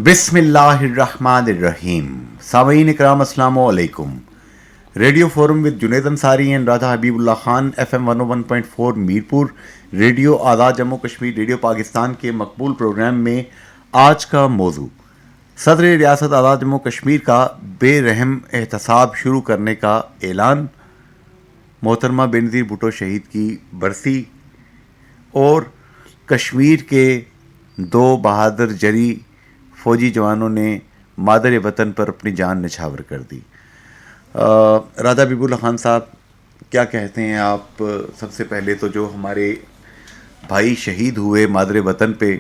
بسم اللہ الرحمن الرحیم. سامعین اکرام السلام علیکم. Radio forum with Junaid Ansari and Raja Habib Ullah Khan FM 101.4 Mirpur, radio Azad Jammu Kashmir, radio Pakistan کے مقبول پروگرام میں آج کا موضوع صدر ریاست آزاد جموں کشمیر کا بے رحم احتساب شروع کرنے کا اعلان، محترمہ بینظیر بھٹو شہید کی برسی اور کشمیر کے دو بہادر جری فوجی جوانوں نے مادر وطن پر اپنی جان نچھاور کر دی. راجہ حبیب اللہ خان صاحب، کیا کہتے ہیں آپ؟ سب سے پہلے تو جو ہمارے بھائی شہید ہوئے مادر وطن پہ،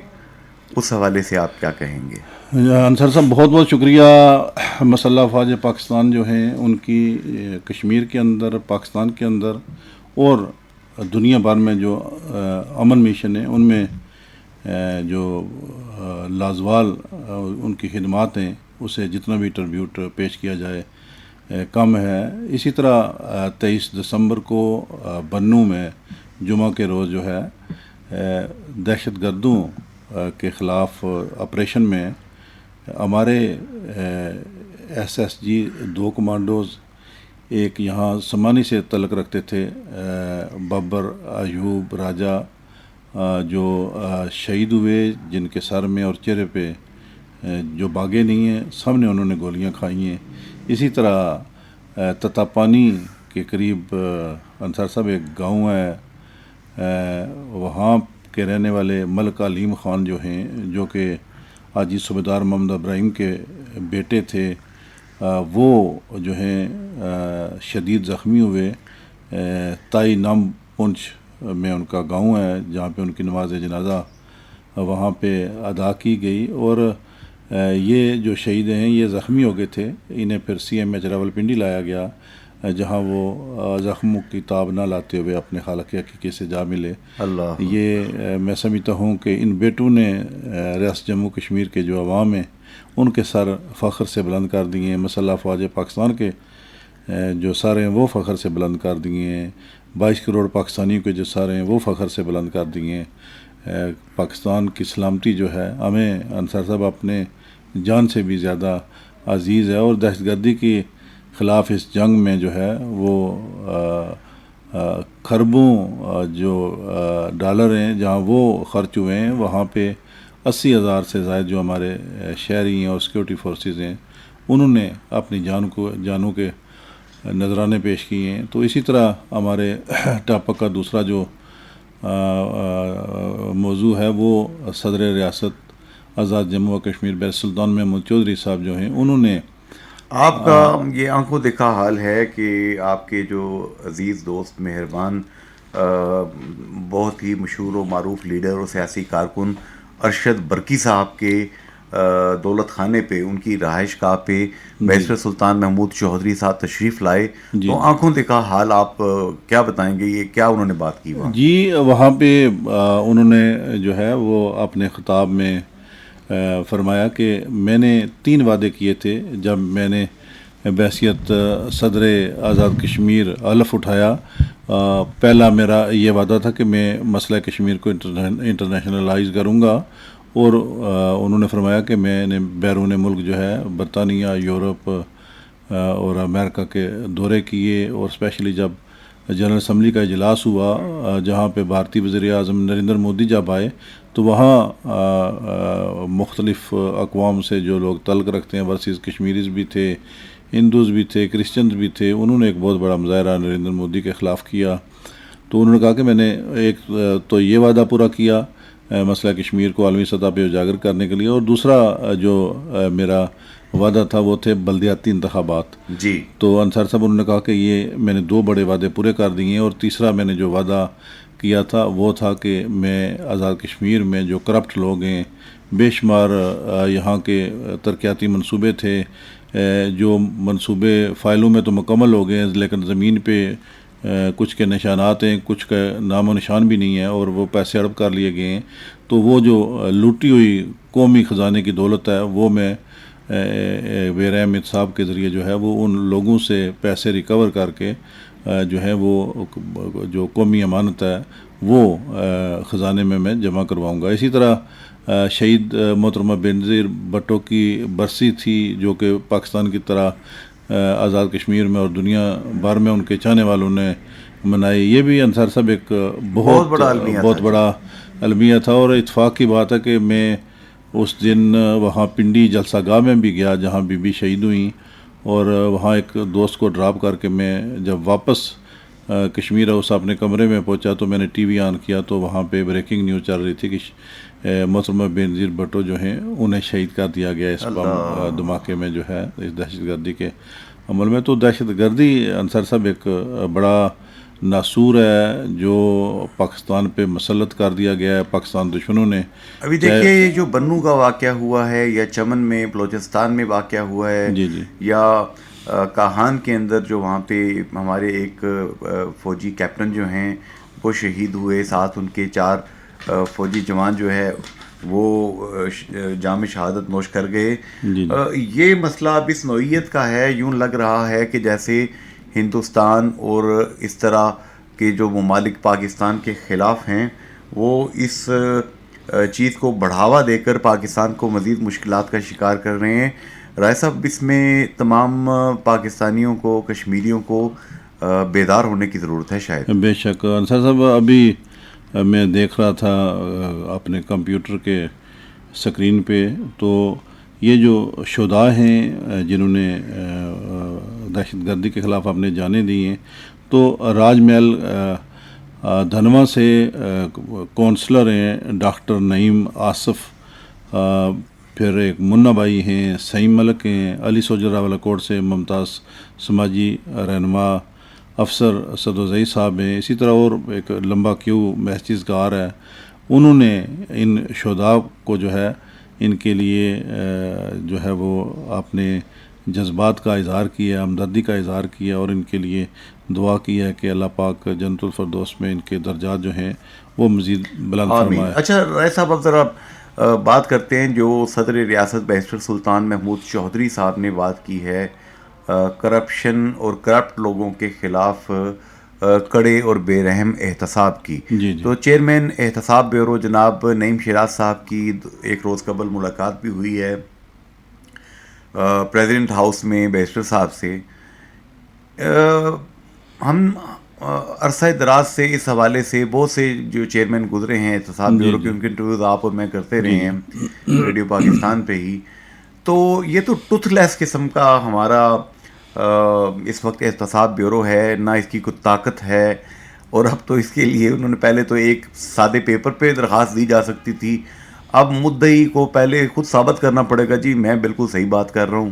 اس حوالے سے آپ کیا کہیں گے؟ انصر صاحب بہت بہت شکریہ. مسلح افواج پاکستان جو ہیں ان کی کشمیر کے اندر، پاکستان کے اندر اور دنیا بھر میں جو امن مشن ہے ان میں جو لازوال ان کی خدمات ہیں اسے جتنا بھی ٹربیوٹ پیش کیا جائے کم ہے. اسی طرح 23 دسمبر کو بنوں میں جمعہ کے روز جو ہے دہشت گردوں کے خلاف آپریشن میں ہمارے SSG 2 کمانڈوز ایک یہاں سمانی سے تعلق رکھتے تھے، بابر، ایوب، راجہ، جو شہید ہوئے، جن کے سر میں اور چہرے پہ جو باغے نہیں ہیں، سب نے انہوں نے گولیاں کھائی ہیں. اسی طرح تتاپانی کے قریب انصار صاحب ایک گاؤں ہے، وہاں کے رہنے والے ملک علیم خان جو ہیں، جو کہ حاجی صوبیدار محمد ابراہیم کے بیٹے تھے، وہ جو ہیں شدید زخمی ہوئے. تائی نام پونچھ میں ان کا گاؤں ہے جہاں پہ ان کی نماز جنازہ وہاں پہ ادا کی گئی. اور یہ جو شہید ہیں یہ زخمی ہو گئے تھے، انہیں پھر CMH راولپنڈی لایا گیا جہاں وہ زخموں کی تاب نہ لاتے ہوئے اپنے خالق حقیقی سے جا ملے. یہ میں سمجھتا ہوں کہ ان بیٹوں نے ریاست جموں کشمیر کے جو عوام ہیں ان کے سر فخر سے بلند کر دیے ہیں. مسلح افواج پاکستان کے جو سر ہیں وہ فخر سے بلند کر دیے ہیں. 22 کروڑ پاکستانیوں کے جو سر ہیں وہ فخر سے بلند کر دیے ہیں. پاکستان کی سلامتی جو ہے ہمیں انصار صاحب اپنے جان سے بھی زیادہ عزیز ہے، اور دہشت گردی کے خلاف اس جنگ میں جو ہے وہ کھربوں جو ڈالر ہیں جہاں وہ خرچ ہوئے ہیں، وہاں پہ 80,000 سے زائد جو ہمارے شہری ہیں اور سیکورٹی فورسز ہیں انہوں نے اپنی جانوں کے نذرانے پیش کیے ہیں. تو اسی طرح ہمارے ٹاپک کا دوسرا جو موضوع ہے وہ صدر ریاست آزاد جموں و کشمیر بیر سلطان محمود چودھری صاحب جو ہیں انہوں نے، آپ کا یہ آنکھوں دیکھا حال ہے کہ آپ کے جو عزیز دوست، مہربان، بہت ہی مشہور و معروف لیڈر اور سیاسی کارکن ارشد برکی صاحب کے دولت خانے پہ، ان کی رہائش گاہ پہ بیرسٹر سلطان محمود چودھری صاحب تشریف لائے. تو آنکھوں دیکھا حال آپ کیا بتائیں گے؟ یہ کیا انہوں نے بات کی وہاں؟ جی وہاں پہ انہوں نے جو ہے وہ اپنے خطاب میں فرمایا کہ میں نے 3 وعدے کیے تھے جب میں نے بحیثیت صدر آزاد کشمیر حلف اٹھایا. پہلا میرا یہ وعدہ تھا کہ میں مسئلہ کشمیر کو انٹرنیشنلائز کروں گا، اور انہوں نے فرمایا کہ میں نے بیرون ملک جو ہے برطانیہ، یورپ اور امریکہ کے دورے کیے، اور اسپیشلی جب جنرل اسمبلی کا اجلاس ہوا جہاں پہ بھارتی وزیر اعظم نریندر مودی جب آئے تو وہاں مختلف اقوام سے جو لوگ تعلق رکھتے ہیں، ورسز کشمیریز بھی تھے، ہندوز بھی تھے، کرسچنز بھی تھے، انہوں نے ایک بہت بڑا مظاہرہ نریندر مودی کے خلاف کیا. تو انہوں نے کہا کہ میں نے ایک تو یہ وعدہ پورا کیا مسئلہ کشمیر کو عالمی سطح پہ اجاگر کرنے کے لیے، اور دوسرا جو میرا وعدہ تھا وہ تھے بلدیاتی انتخابات. جی. تو انصار صاحب انہوں نے کہا کہ یہ میں نے 2 بڑے وعدے پورے کر دیے ہیں، اور تیسرا میں نے جو وعدہ کیا تھا وہ تھا کہ میں آزاد کشمیر میں جو کرپٹ لوگ ہیں، بے شمار یہاں کے ترقیاتی منصوبے تھے، جو منصوبے فائلوں میں تو مکمل ہو گئے ہیں لیکن زمین پہ کچھ کے نشانات ہیں، کچھ کا نام و نشان بھی نہیں ہے، اور وہ پیسے ہڑپ کر لیے گئے ہیں. تو وہ جو لوٹی ہوئی قومی خزانے کی دولت ہے وہ میں ویر احمد صاحب کے ذریعے جو ہے وہ ان لوگوں سے پیسے ریکور کر کے جو ہے وہ جو قومی امانت ہے وہ خزانے میں جمع کرواؤں گا. اسی طرح شہید محترمہ بینظیر بھٹو کی برسی تھی جو کہ پاکستان کی طرح آزاد کشمیر میں اور دنیا بھر میں ان کے چاہنے والوں نے منائی. یہ بھی انصار صاحب ایک بہت بڑا المیہ تھا, اور اتفاق کی بات ہے کہ میں اس دن وہاں پنڈی جلسہ گاہ میں بھی گیا جہاں بی بی شہید ہوئیں, اور وہاں ایک دوست کو ڈراپ کر کے میں جب واپس کشمیر ہاؤس اپنے کمرے میں پہنچا تو میں نے ٹی وی آن کیا تو وہاں پہ بریکنگ نیوز چل رہی تھی کہ محترمہ بینظیر بھٹو جو ہیں انہیں شہید کر دیا گیا اس بم دھماکے میں جو ہے, اس دہشت گردی کے عمل میں. تو دہشت گردی انصار صاحب ایک بڑا ناسور ہے جو پاکستان پہ مسلط کر دیا گیا ہے پاکستان دشمنوں نے. ابھی دیکھیے یہ جو بنو کا واقعہ ہوا ہے, یا چمن میں بلوچستان میں واقعہ ہوا ہے, یا کاہان کے اندر جو وہاں پہ ہمارے ایک فوجی کیپٹن جو ہیں وہ شہید ہوئے, ساتھ ان کے 4 فوجی جوان جو ہے وہ جام شہادت نوش کر گئے. یہ مسئلہ اب اس نوعیت کا ہے, یوں لگ رہا ہے کہ جیسے ہندوستان اور اس طرح کے جو ممالک پاکستان کے خلاف ہیں وہ اس چیز کو بڑھاوا دے کر پاکستان کو مزید مشکلات کا شکار کر رہے ہیں. رائے صاحب, اس میں تمام پاکستانیوں کو, کشمیریوں کو بیدار ہونے کی ضرورت ہے شاید. بے شک انصار صاحب, ابھی میں دیکھ رہا تھا اپنے کمپیوٹر کے سکرین پہ, تو یہ جو شہداء ہیں جنہوں نے دہشت گردی کے خلاف اپنے جانیں دی ہیں, تو راج محل دھنوا سے کونسلر ہیں ڈاکٹر نعیم آصف, پھر ایک منا بھائی ہیں, سعیم ملک ہیں, علی سوجرا والا کوٹ سے ممتاز سماجی رہنما افسر صدوزئی صاحب ہیں, اسی طرح اور ایک لمبا کیو محسوس گار ہے. انہوں نے ان شہداء کو جو ہے ان کے لیے جو ہے وہ اپنے جذبات کا اظہار کیا, ہمدردی کا اظہار کیا, اور ان کے لیے دعا کی ہے کہ اللہ پاک جنت الفردوس میں ان کے درجات جو ہیں وہ مزید بلند فرمائے. اچھا رائے صاحب, اب ذرا بات کرتے ہیں جو صدر ریاست بیرسٹر سلطان محمود چودھری صاحب نے بات کی ہے کرپشن اور کرپٹ لوگوں کے خلاف کڑے اور بے رحم احتساب کی. تو چیئرمین احتساب بیورو جناب نعیم شیراز صاحب کی ایک روز قبل ملاقات بھی ہوئی ہے پریزیڈنٹ ہاؤس میں بیرسٹر صاحب سے. ہم عرصہ دراز سے اس حوالے سے بہت سے جو چیئرمین گزرے ہیں احتساب بیورو کے, ان کے انٹرویوز آپ اور میں کرتے رہے ہیں ریڈیو پاکستان پہ ہی, تو یہ تو ٹوتھ لیس قسم کا ہمارا اس وقت احتساب بیورو ہے, نہ اس کی کوئی طاقت ہے. اور اب تو اس کے لیے انہوں نے پہلے تو ایک سادے پیپر پہ درخواست دی جا سکتی تھی, اب مدعی کو پہلے خود ثابت کرنا پڑے گا جی میں بالکل صحیح بات کر رہا ہوں,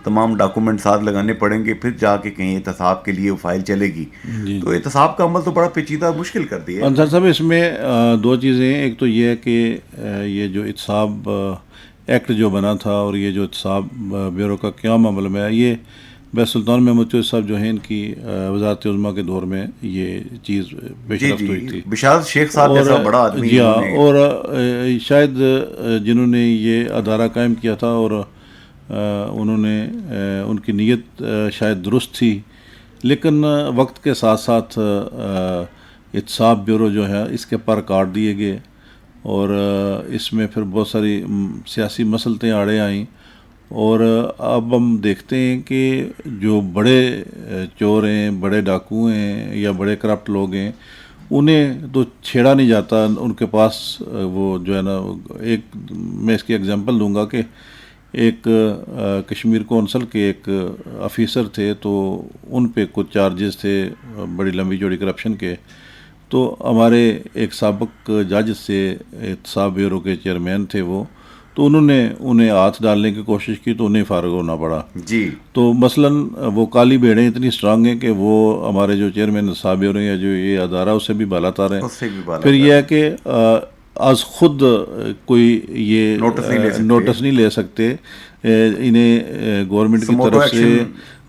تمام ڈاکومنٹ ساتھ لگانے پڑیں گے, پھر جا کے کہیں احتساب کے لیے وہ فائل چلے گی. تو احتساب کا عمل تو بڑا پیچیدہ مشکل کر دیا. انصار صاحب, اس میں 2 چیزیں ہیں. ایک تو یہ ہے کہ یہ جو احتساب ایکٹ جو بنا تھا اور یہ جو احتساب بیورو کا قیام عمل میں ہے, یہ بیرسٹر سلطان محمود چودھری صاحب جو ہیں ان کی وزارت عظمیٰ کے دور میں یہ چیز پیش رفت ہوئی تھی. بشارت شیخ صاحب جیسا بڑا آدمی, جی ہاں, اور شاید جنہوں نے یہ ادارہ قائم کیا تھا اور انہوں نے ان کی نیت شاید درست تھی, لیکن وقت کے ساتھ ساتھ احتساب بیورو جو ہے اس کے پر کاٹ دیے گئے, اور اس میں پھر بہت ساری سیاسی مسلطیں آڑے آئیں, اور اب ہم دیکھتے ہیں کہ جو بڑے چور ہیں, بڑے ڈاکو ہیں یا بڑے کرپٹ لوگ ہیں, انہیں تو چھیڑا نہیں جاتا. ان کے پاس وہ جو ہے نا, ایک میں اس کی ایگزامپل دوں گا کہ ایک کشمیر کونسل کے ایک آفیسر تھے, تو ان پہ کچھ چارجز تھے بڑی لمبی چوڑی کرپشن کے. تو ہمارے ایک سابق جج سے احتساب بیورو کے چیئرمین تھے وہ, تو انہوں نے انہیں ہاتھ ڈالنے کی کوشش کی تو انہیں فارغ ہونا پڑا. جی, تو مثلاً وہ کالی بھیڑیں اتنی اسٹرانگ ہیں کہ وہ ہمارے جو چیئرمین احتساب بیورو یا جو یہ ادارہ اس سے بھی بالا تار ہیں. پھر یہ ہے کہ از خود کوئی یہ نوٹس نہیں لے سکتے, انہیں گورنمنٹ کی طرف سے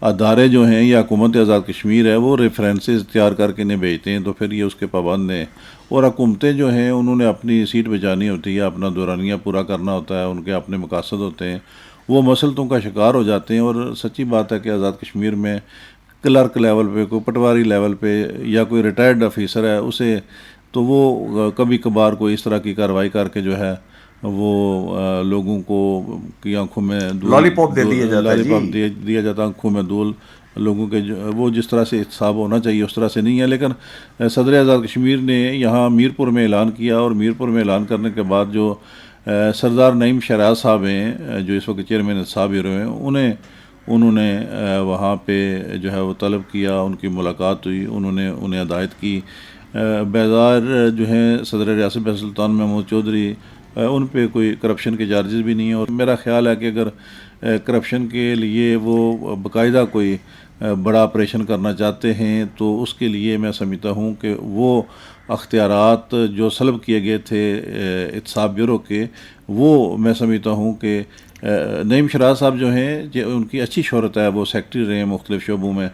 ادارے جو ہیں یا حکومت آزاد کشمیر ہے وہ ریفرنسز تیار کر کے انہیں بھیجتے ہیں, تو پھر یہ اس کے پابند ہیں. اور حکومتیں جو ہیں انہوں نے اپنی سیٹ بچانی ہوتی ہے, اپنا دورانیہ پورا کرنا ہوتا ہے, ان کے اپنے مقاصد ہوتے ہیں, وہ مسلطوں کا شکار ہو جاتے ہیں. اور سچی بات ہے کہ آزاد کشمیر میں کلرک لیول پہ, کوئی پٹواری لیول پہ یا کوئی ریٹائرڈ آفیسر ہے, اسے تو وہ کبھی کبھار کوئی اس طرح کی کارروائی کر کے جو ہے وہ لوگوں کو کی آنکھوں میں لالی پاپ دے دیا جاتا ہے لالی پاپ جی. دیا جاتا ہے، آنکھوں میں دول لوگوں کے وہ جس طرح سے احتساب ہونا چاہیے اس طرح سے نہیں ہے. لیکن صدر آزاد کشمیر نے یہاں میرپور میں اعلان کیا، اور میرپور میں اعلان کرنے کے بعد جو سردار نعیم شہریار صاحب ہیں جو اس وقت چیئرمین احتساب بیورو ہیں، انہوں نے وہاں پہ جو ہے وہ طلب کیا، ان کی ملاقات ہوئی، انہوں نے انہیں ہدایت کی. بیزار جو ہیں صدر ریاست بحر سلطان محمود چودھری، ان پہ کوئی کرپشن کے چارجز بھی نہیں ہیں. اور میرا خیال ہے کہ اگر کرپشن کے لیے وہ باقاعدہ کوئی بڑا آپریشن کرنا چاہتے ہیں تو اس کے لیے میں سمجھتا ہوں کہ وہ اختیارات جو سلب کیے گئے تھے احتساب بیورو کے، وہ میں سمجھتا ہوں کہ نعیم شہریار صاحب جو ہیں ان کی اچھی شہرت ہے، وہ سیکٹری رہے ہیں مختلف شعبوں میں،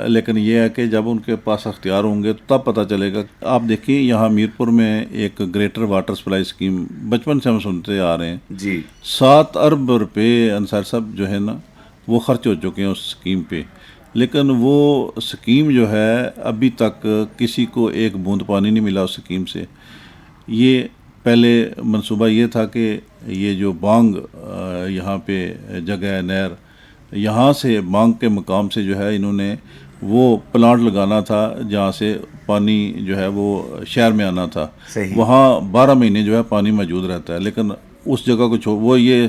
لیکن یہ ہے کہ جب ان کے پاس اختیار ہوں گے تو تب پتہ چلے گا. آپ دیکھیں یہاں میرپور میں ایک گریٹر واٹر سپلائی اسکیم بچپن سے ہم سنتے آ رہے ہیں جی. 7 ارب روپے انصار صاحب جو ہے نا وہ خرچ ہو چکے ہیں اس اسکیم پہ، لیکن وہ اسکیم جو ہے ابھی تک کسی کو ایک بوند پانی نہیں ملا اس اسکیم سے. یہ پہلے منصوبہ یہ تھا کہ یہ جو بانگ یہاں پہ جگہ ہے نہر، یہاں سے بانگ کے مقام سے جو ہے انہوں نے وہ پلانٹ لگانا تھا جہاں سے پانی جو ہے وہ شہر میں آنا تھا. صحیح. وہاں 12 مہینے جو ہے پانی موجود رہتا ہے، لیکن اس جگہ کو وہ یہ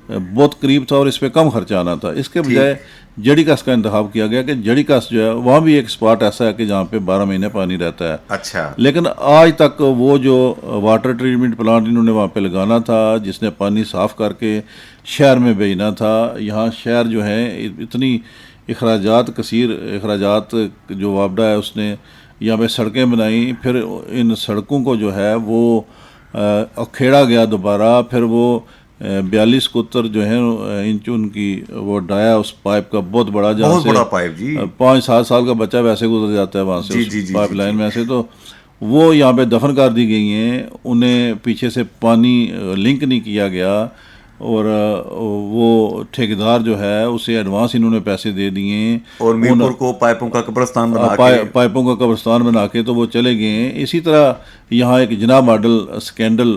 بہت قریب تھا اور اس پہ کم خرچہ آنا تھا. اس کے بجائے جڑی کس کا انتخاب کیا گیا کہ جڑی کس جو ہے وہاں بھی ایک اسپاٹ ایسا ہے کہ جہاں پہ 12 مہینے پانی رہتا ہے. اچھا. لیکن آج تک وہ جو واٹر ٹریٹمنٹ پلانٹ انہوں نے وہاں پہ لگانا تھا جس نے پانی صاف کر کے شہر میں بھیجنا تھا، یہاں شہر جو ہے اتنی کثیر اخراجات جو وابڈہ ہے اس نے یہاں پہ سڑکیں بنائیں، پھر ان سڑکوں کو جو ہے وہ کھیڑا گیا دوبارہ، پھر وہ 42 قطر جو ہے انچ ان کی وہ ڈایا اس پائپ کا بہت بڑا، جہاں سے 5-7 سال کا بچہ ویسے گزر جاتا ہے وہاں سے اس پائپ لائن میں سے. تو وہ یہاں پہ دفن کر دی گئی ہیں، انہیں پیچھے سے پانی لنک نہیں کیا گیا، اور وہ ٹھیکیدار جو ہے اسے ایڈوانس انہوں نے پیسے دے دیے اور میرپور کو پائپوں کا قبرستان بنا کے تو وہ چلے گئے ہیں. اسی طرح یہاں ایک جناب ماڈل سکینڈل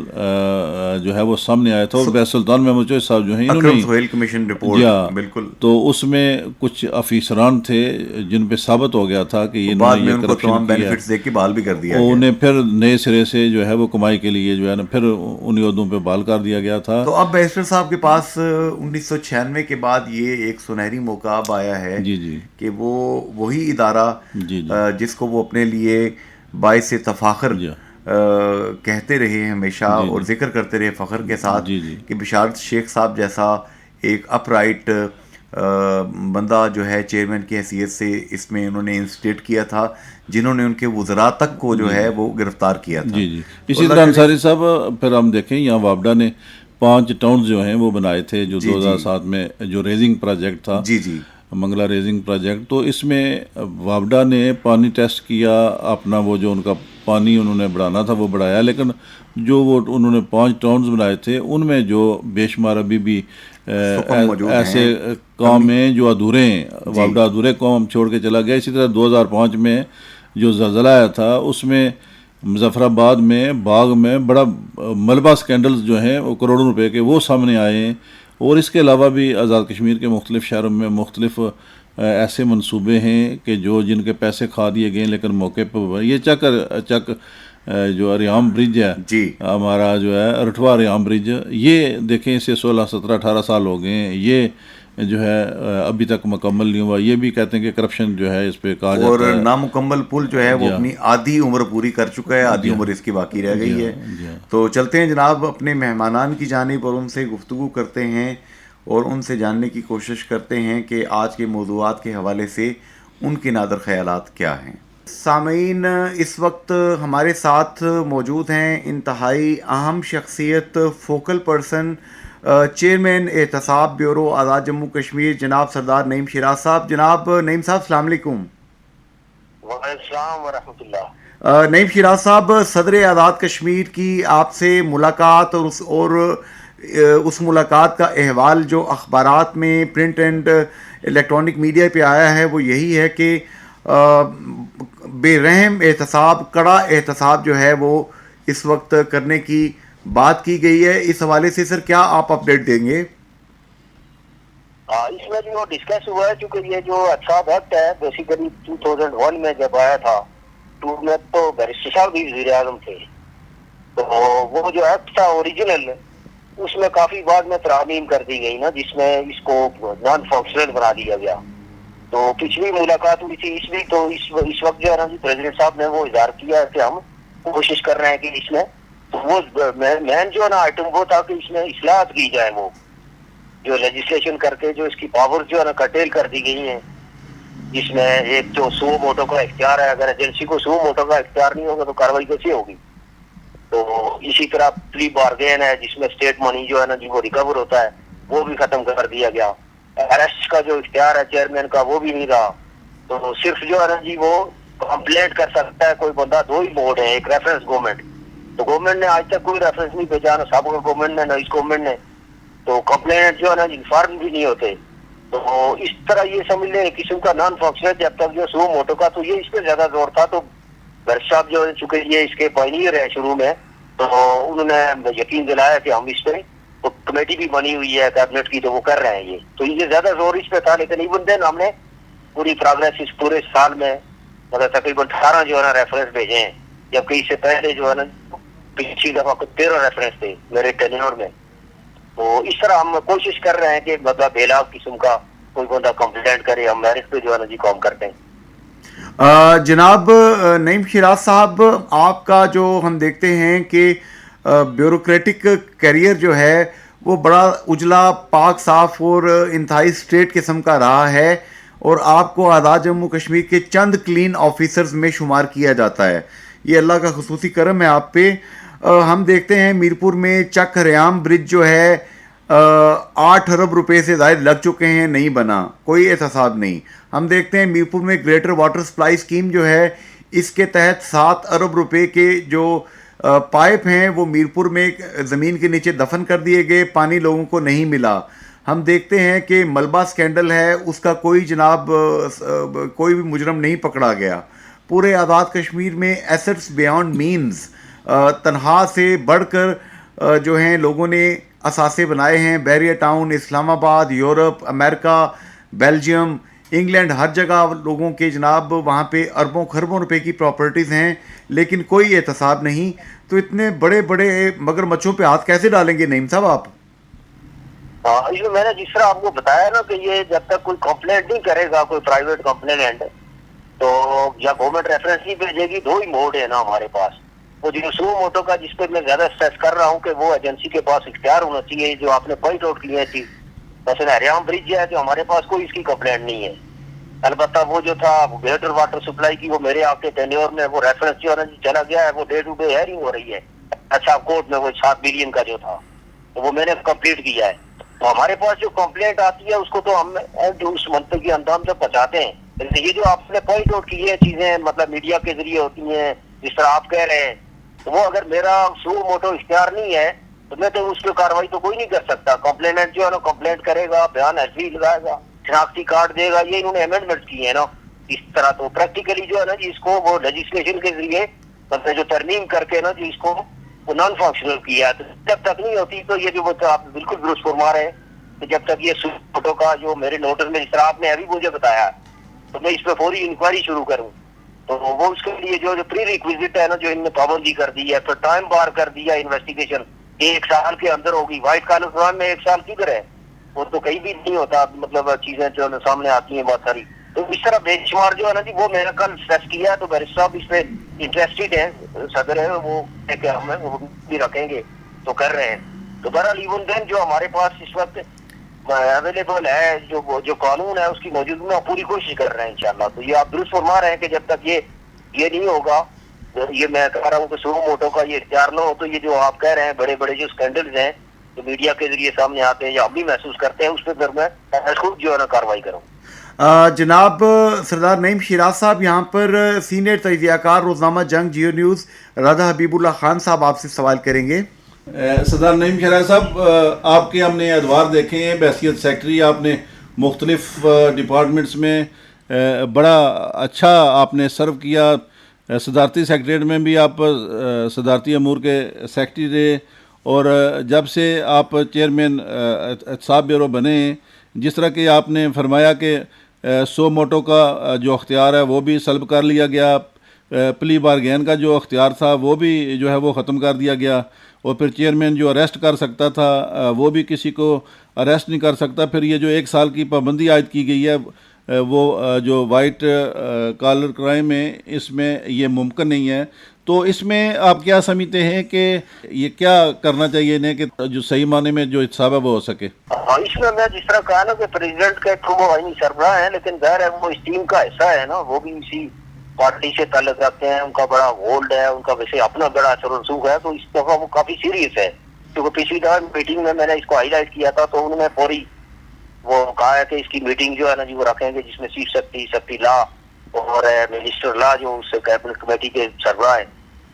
جو ہے وہ سامنے آیا تھا، اور بحر سلطان محمود چودھری صاحب جو ہیں انہوں نے سہیل کمیشن رپورٹ بالکل، تو اس میں کچھ افیسران تھے جن پہ ثابت ہو گیا تھا کہ یہ کرپشن بینیفٹس دے کے بحال بھی کر دیا، انہیں پھر نئے سرے سے جو ہے وہ کمائی کے لیے جو ہے نا پھر انہیں عہدوں پہ بحال کر دیا گیا تھا. تو اب بیرسٹر صاحب کے پاس 1996 کے بعد یہ ایک سنہری موقع اب آیا ہے کہ وہ وہی ادارہ جس کو وہ اپنے لیے باعث تفاخر کہتے رہے ہمیشہ اور ذکر کرتے رہے فخر کے ساتھ کہ بشارت شیخ صاحب جیسا ایک اپ رائٹ بندہ جو ہے چیئرمین کی حیثیت سے اس میں انہوں نے انسٹیٹ کیا تھا، جنہوں نے ان کے وزراء تک کو جو ہے وہ گرفتار کیا تھا. اسی طرح انصاری صاحب پھر ہم دیکھیں یہاں وابڈا نے 5 ٹاؤنز جو ہیں وہ بنائے تھے جو 2007 میں جو ریزنگ پروجیکٹ تھا، منگلا ریزنگ پروجیکٹ. تو اس میں وابڈا نے پانی ٹیسٹ کیا اپنا، وہ جو ان کا پانی انہوں نے بڑھانا تھا وہ بڑھایا، لیکن جو وہ انہوں نے 5 ٹاؤنز بنائے تھے ان میں جو بے شمار ابھی بھی ایسے کام ہیں جو ادھورے ہیں، وابڈا ادھورے کام چھوڑ کے چلا گیا. اسی طرح 2005 میں جو زلزلہ آیا تھا اس میں مظفر آباد میں باغ میں بڑا ملبہ سکینڈلز جو ہیں وہ کروڑوں روپے کے وہ سامنے آئے ہیں. اور اس کے علاوہ بھی آزاد کشمیر کے مختلف شہروں میں مختلف ایسے منصوبے ہیں کہ جن کے پیسے کھا دیے گئے لیکن موقع پہ یہ چک جو ریام برج ہے ہمارا جو ہے رٹھوا ریام برج، یہ دیکھیں اسے 16 17 18 سال ہو گئے ہیں، یہ جو ہے ابھی تک مکمل نہیں ہوا. یہ بھی کہتے ہیں کہ کرپشن جو ہے اس پہ کہا جاتا ہے، اور نامکمل پل جو ہے وہ اپنی آدھی عمر پوری کر چکا ہے، آدھی عمر اس کی باقی رہ گئی ہے. تو چلتے ہیں جناب اپنے مہمانان کی جانب اور ان سے گفتگو کرتے ہیں اور ان سے جاننے کی کوشش کرتے ہیں کہ آج کے موضوعات کے حوالے سے ان کے نادر خیالات کیا ہیں. سامعین، اس وقت ہمارے ساتھ موجود ہیں انتہائی اہم شخصیت، فوکل پرسن، چیئرمین احتساب بیورو آزاد جموں کشمیر جناب سردار نعیم شہریار صاحب. جناب نعیم صاحب السلام علیکم. وعلیکم السلام ورحمۃ اللہ. نعیم شہریار صاحب، صدر آزاد کشمیر کی آپ سے ملاقات اور اس ملاقات کا احوال جو اخبارات میں پرنٹ اینڈ الیکٹرانک میڈیا پہ آیا ہے وہ یہی ہے کہ بے رحم احتساب، کڑا احتساب جو ہے وہ اس وقت کرنے کی بات کی گئی ہے. اس حوالے سے سر کیا آپ اپڈیٹ دیں گے؟ اس میں جو ڈسکس ہوا ہے، چونکہ یہ جو اچھا وقت ہے بیسیکلی 2001 میں جب آیا تھا ٹور میں، تو بیرسٹر صاحب بھی وزیر اعظم تھے، تو وہ جو ایکٹ تھا اوریجنل اس میں کافی بعد میں ترامیم کر دی گئی نا، جس میں اس کو نان فنکشنل بنا دیا گیا. تو پچھلی ملاقات ہوئی تھی اس لیے، تو اس وقت جو ہے نا جی پریزیڈنٹ صاحب نے وہ اظہار کیا کہ ہم کوشش کر رہے ہیں کہ اس میں وہ مین جو ہے نا آئٹم وہ تھا کہ اس میں اصلاحات کی جائے، وہ جو لیجسلیشن کر کے جو اس کی پاور جو ہے نا کرٹیل کر دی گئی ہیں، جس میں ایک جو سو موٹو کا اختیار ہے، اگر ایجنسی کو سو موٹو کا اختیار نہیں ہوگا تو کاروائی کیسے ہوگی. تو اسی طرح پلی بارگین ہے جس میں اسٹیٹ منی جو ہے نا جی وہ ریکور ہوتا ہے، وہ بھی ختم کر دیا گیا. اریسٹ کا جو اختیار ہے چیئرمین کا وہ بھی نہیں رہا. تو صرف جو ہے نا جی وہ کمپلینٹ کر سکتا ہے کوئی بندہ. دو ہی موڈ ہیں، ایک ریفرنس گورنمنٹ، تو گورنمنٹ نے آج تک کوئی ریفرنس نہیں بھیجا، نہ سابقہ گورنمنٹ نے نہ اس گورنمنٹ نے. تو کمپلینٹ جو ہے نا انفارم بھی نہیں ہوتے. تو اس طرح یہ سمجھ لیں ایک قسم کا نان فنکشنل جب تک جو سو موٹو کا، تو یہ اس پہ زیادہ زور تھا. تو برش صاحب جو چونکہ یہ اس کے پائنیئر ہے شروع میں، تو انہوں نے یقین دلایا کہ ہم اس پہ تو کمیٹی بھی بنی ہوئی ہے کیبنٹ کی، تو وہ کر رہے ہیں. تو یہ زیادہ زور اس پہ تھا. لیکن ایون دین ہم نے پوری پروگریس اس پورے سال میں مطلب تقریباً 18 جو ہے نا ریفرنس بھیجے ہیں، جبکہ اس سے پہلے جو ہے نا پچھلی دفعہ 13 ریفرنس تھے میرے ٹینیور میں. تو اس طرح ہم کوشش کر رہے ہیں کہ مطلب بے لاگ قسم کا کوئی بندہ کمپلینٹ کرے، ہم میرٹ پہ جو ہے نا جی کام کرتے ہیں. جناب نعیم شیراز صاحب، آپ کا جو ہم دیکھتے ہیں کہ بیوروکریٹک کیریئر جو ہے وہ بڑا اجلا، پاک صاف اور انتہائی اسٹریٹ قسم کا رہا ہے، اور آپ کو آزاد جموں کشمیر کے چند کلین آفیسرز میں شمار کیا جاتا ہے. یہ اللہ کا خصوصی کرم ہے آپ پہ. ہم دیکھتے ہیں میرپور میں چک ریام برج جو ہے 8 ارب روپے سے زائد لگ چکے ہیں، نہیں بنا، کوئی احتساب نہیں. ہم دیکھتے ہیں میرپور میں گریٹر واٹر سپلائی اسکیم جو ہے، اس کے تحت 7 ارب روپے کے جو پائپ ہیں وہ میرپور میں زمین کے نیچے دفن کر دیے گئے، پانی لوگوں کو نہیں ملا. ہم دیکھتے ہیں کہ ملبہ سکینڈل ہے، اس کا کوئی جناب کوئی بھی مجرم نہیں پکڑا گیا. پورے آزاد کشمیر میں ایسٹس بیانڈ مینز، تنہا سے بڑھ کر جو ہیں لوگوں نے اثاثے بنائے ہیں. بیریا ٹاؤن، اسلام آباد، یورپ، امریکہ، بیلجیم، انگلینڈ، ہر جگہ لوگوں کے جناب وہاں پہ اربوں خربوں روپے کی پراپرٹیز ہیں، لیکن کوئی احتساب نہیں. تو اتنے بڑے بڑے مگر مچھوں پہ ہاتھ کیسے ڈالیں گے نعیم صاحب آپ؟ میں نے جس طرح آپ کو بتایا نا کہ یہ جب تک کوئی کمپلینٹ نہیں کرے گا کوئی پرائیویٹ کمپلینٹ، تو یا گورنمنٹ ریفرنس نہیں بھیجے گی. دو ہی موڈ ہے نا ہمارے پاس. وہ جو سو موٹو کا جس پہ میں زیادہ اسٹریس کر رہا ہوں کہ وہ ایجنسی کے پاس اختیار ہونا چاہیے، جو آپ نے پوائنٹ آؤٹ کیے تھی. مثلا ریام برج ہے تو ہمارے پاس کوئی اس کی کمپلینٹ نہیں ہے. البتہ وہ جو تھا گریٹر واٹر سپلائی کی، وہ میرے آپ کے ٹینیور میں وہ ریفرنس جو ہے نا چلا گیا ہے، وہ ڈے ٹو ڈے ہیئرنگ ہو رہی ہے. اچھا کورٹ میں وہ 7 بلین کا جو تھا تو وہ میں نے کمپلیٹ کیا ہے. تو ہمارے پاس جو کمپلینٹ آتی ہے اس کو تو ہم اس منطقی اندام سے پہنچاتے ہیں. یہ جو آپ نے پوائنٹ آؤٹ کی ہے چیزیں مطلب میڈیا کے ذریعے ہوتی ہیں جس طرح آپ کہہ رہے ہیں، تو وہ اگر میرا سو موٹو اختیار نہیں ہے تو میں تو اس پہ کاروائی تو کوئی نہیں کر سکتا. کمپلینٹ جو ہے نا کمپلینٹ کرے گا، بیان ایسے ہی لگائے گا، شناختی کارڈ دے گا. یہ انہوں نے امینڈمنٹ کی ہے نا اس طرح. تو پریکٹیکلی جو ہے نا جی اس کو وہ لیجسلیشن کے ذریعے مطلب جو ترمیم کر کے نا جی اس کو وہ نان فنکشنل کیا ہے. تو جب تک نہیں ہوتی تو یہ جو آپ بالکل درست فرما رہے ہیں کہ جب تک یہ فوٹو کا جو میرے نوٹس میں جس طرح آپ نے ابھی مجھے بتایا تو میں اس پہ فوری انکوائری شروع کروں، تو وہ اس کے لیے جو پری ریکویزٹ ہے نا جو ان نے پابندی کر دی ہے، پھر ٹائم بار کر دیا انویسٹیگیشن 1 سال کے اندر ہوگی. وائٹ کالر فرام میں 1 سال کدھر ہے؟ وہ تو کہیں بھی نہیں ہوتا. مطلب چیزیں جو سامنے آتی ہیں بہت ساری. تو اس طرح بے شمار جو ہے نا جی وہ میں نے کل اسٹریس کیا ہے. تو بیرسٹر صاحب اس پہ انٹرسٹڈ ہیں، صدر ہیں وہ کہ ہم وہ بھی رکھیں گے تو کر رہے ہیں. تو بہرحال ایون دین جو ہمارے پاس اس وقت اویلیبل ہے جو قانون ہے اس کی موجودگی میں پوری کوشش کر رہے ہیں انشاءاللہ. تو یہ آپ درست فرما رہے ہیں کہ جب تک یہ نہیں ہوگا، یہ میں کہہ رہا ہوں کہ سو موٹو کا یہ اختیار نہ ہو، تو یہ جو آپ کہہ رہے ہیں بڑے بڑے جو اسکینڈلز ہیں جو میڈیا کے ذریعے سامنے آتے ہیں یا ہم بھی محسوس کرتے ہیں، اس پہ پھر میں خود جو ہے نا کاروائی کروں. جناب سردار نعیم شیراز صاحب، یہاں پر سینئر تجزیہ کار روزنامہ جنگ جیو نیوز راجہ حبیب اللہ خان صاحب آپ سے سوال کریں گے. سردار نعیم شیراز صاحب، آپ کے ہم نے ادوار دیکھے ہیں بحیثیت سیکرٹری. آپ نے مختلف ڈپارٹمنٹس میں بڑا اچھا آپ نے سرو کیا. صدارتی سیکریٹریٹ میں بھی آپ صدارتی امور کے سیکرٹری رہے، اور جب سے آپ چیئرمین احتساب بیورو بنے ہیں، جس طرح کہ آپ نے فرمایا کہ سو موٹو کا جو اختیار ہے وہ بھی سلب کر لیا گیا، پلی بارگین کا جو اختیار تھا وہ بھی جو ہے وہ ختم کر دیا گیا، اور پھر چیئرمین جو اریسٹ کر سکتا تھا وہ بھی کسی کو اریسٹ نہیں کر سکتا۔ پھر یہ جو 1 سال کی پابندی عائد کی گئی ہے وہ جو وائٹ کالر کرائم ہے اس میں یہ ممکن نہیں ہے۔ تو اس میں آپ کیا سمجھتے ہیں کہ یہ کیا کرنا چاہیے انہیں کہ جو صحیح معنی میں جو احتساب ہے وہ ہو سکے؟ اس میں جس طرح کہا نا کہ پریزیڈنٹ کے تھرو وہ آئینی سربراہ ہیں، لیکن ظاہر ہے وہ اس ٹیم کا حصہ ہے نا، وہ بھی اسی پارٹی سے تعلق رکھتے ہیں، ان کا بڑا ہولڈ ہے، ان کا ویسے اپنا بڑا اثر و رسوخ ہے، تو اس دفعہ وہ کافی سیریس ہے۔ کیونکہ پچھلی دفعہ میٹنگ میں نے اس کو ہائی لائٹ کیا تھا تو انہوں نے فوری وہ کہا ہے کہ اس کی میٹنگ جو ہے نا جی وہ رکھیں گے، جس میں چیف سیکرٹری لا اور منسٹر لا جو اس کیبنٹ کمیٹی کے سربراہ ہیں،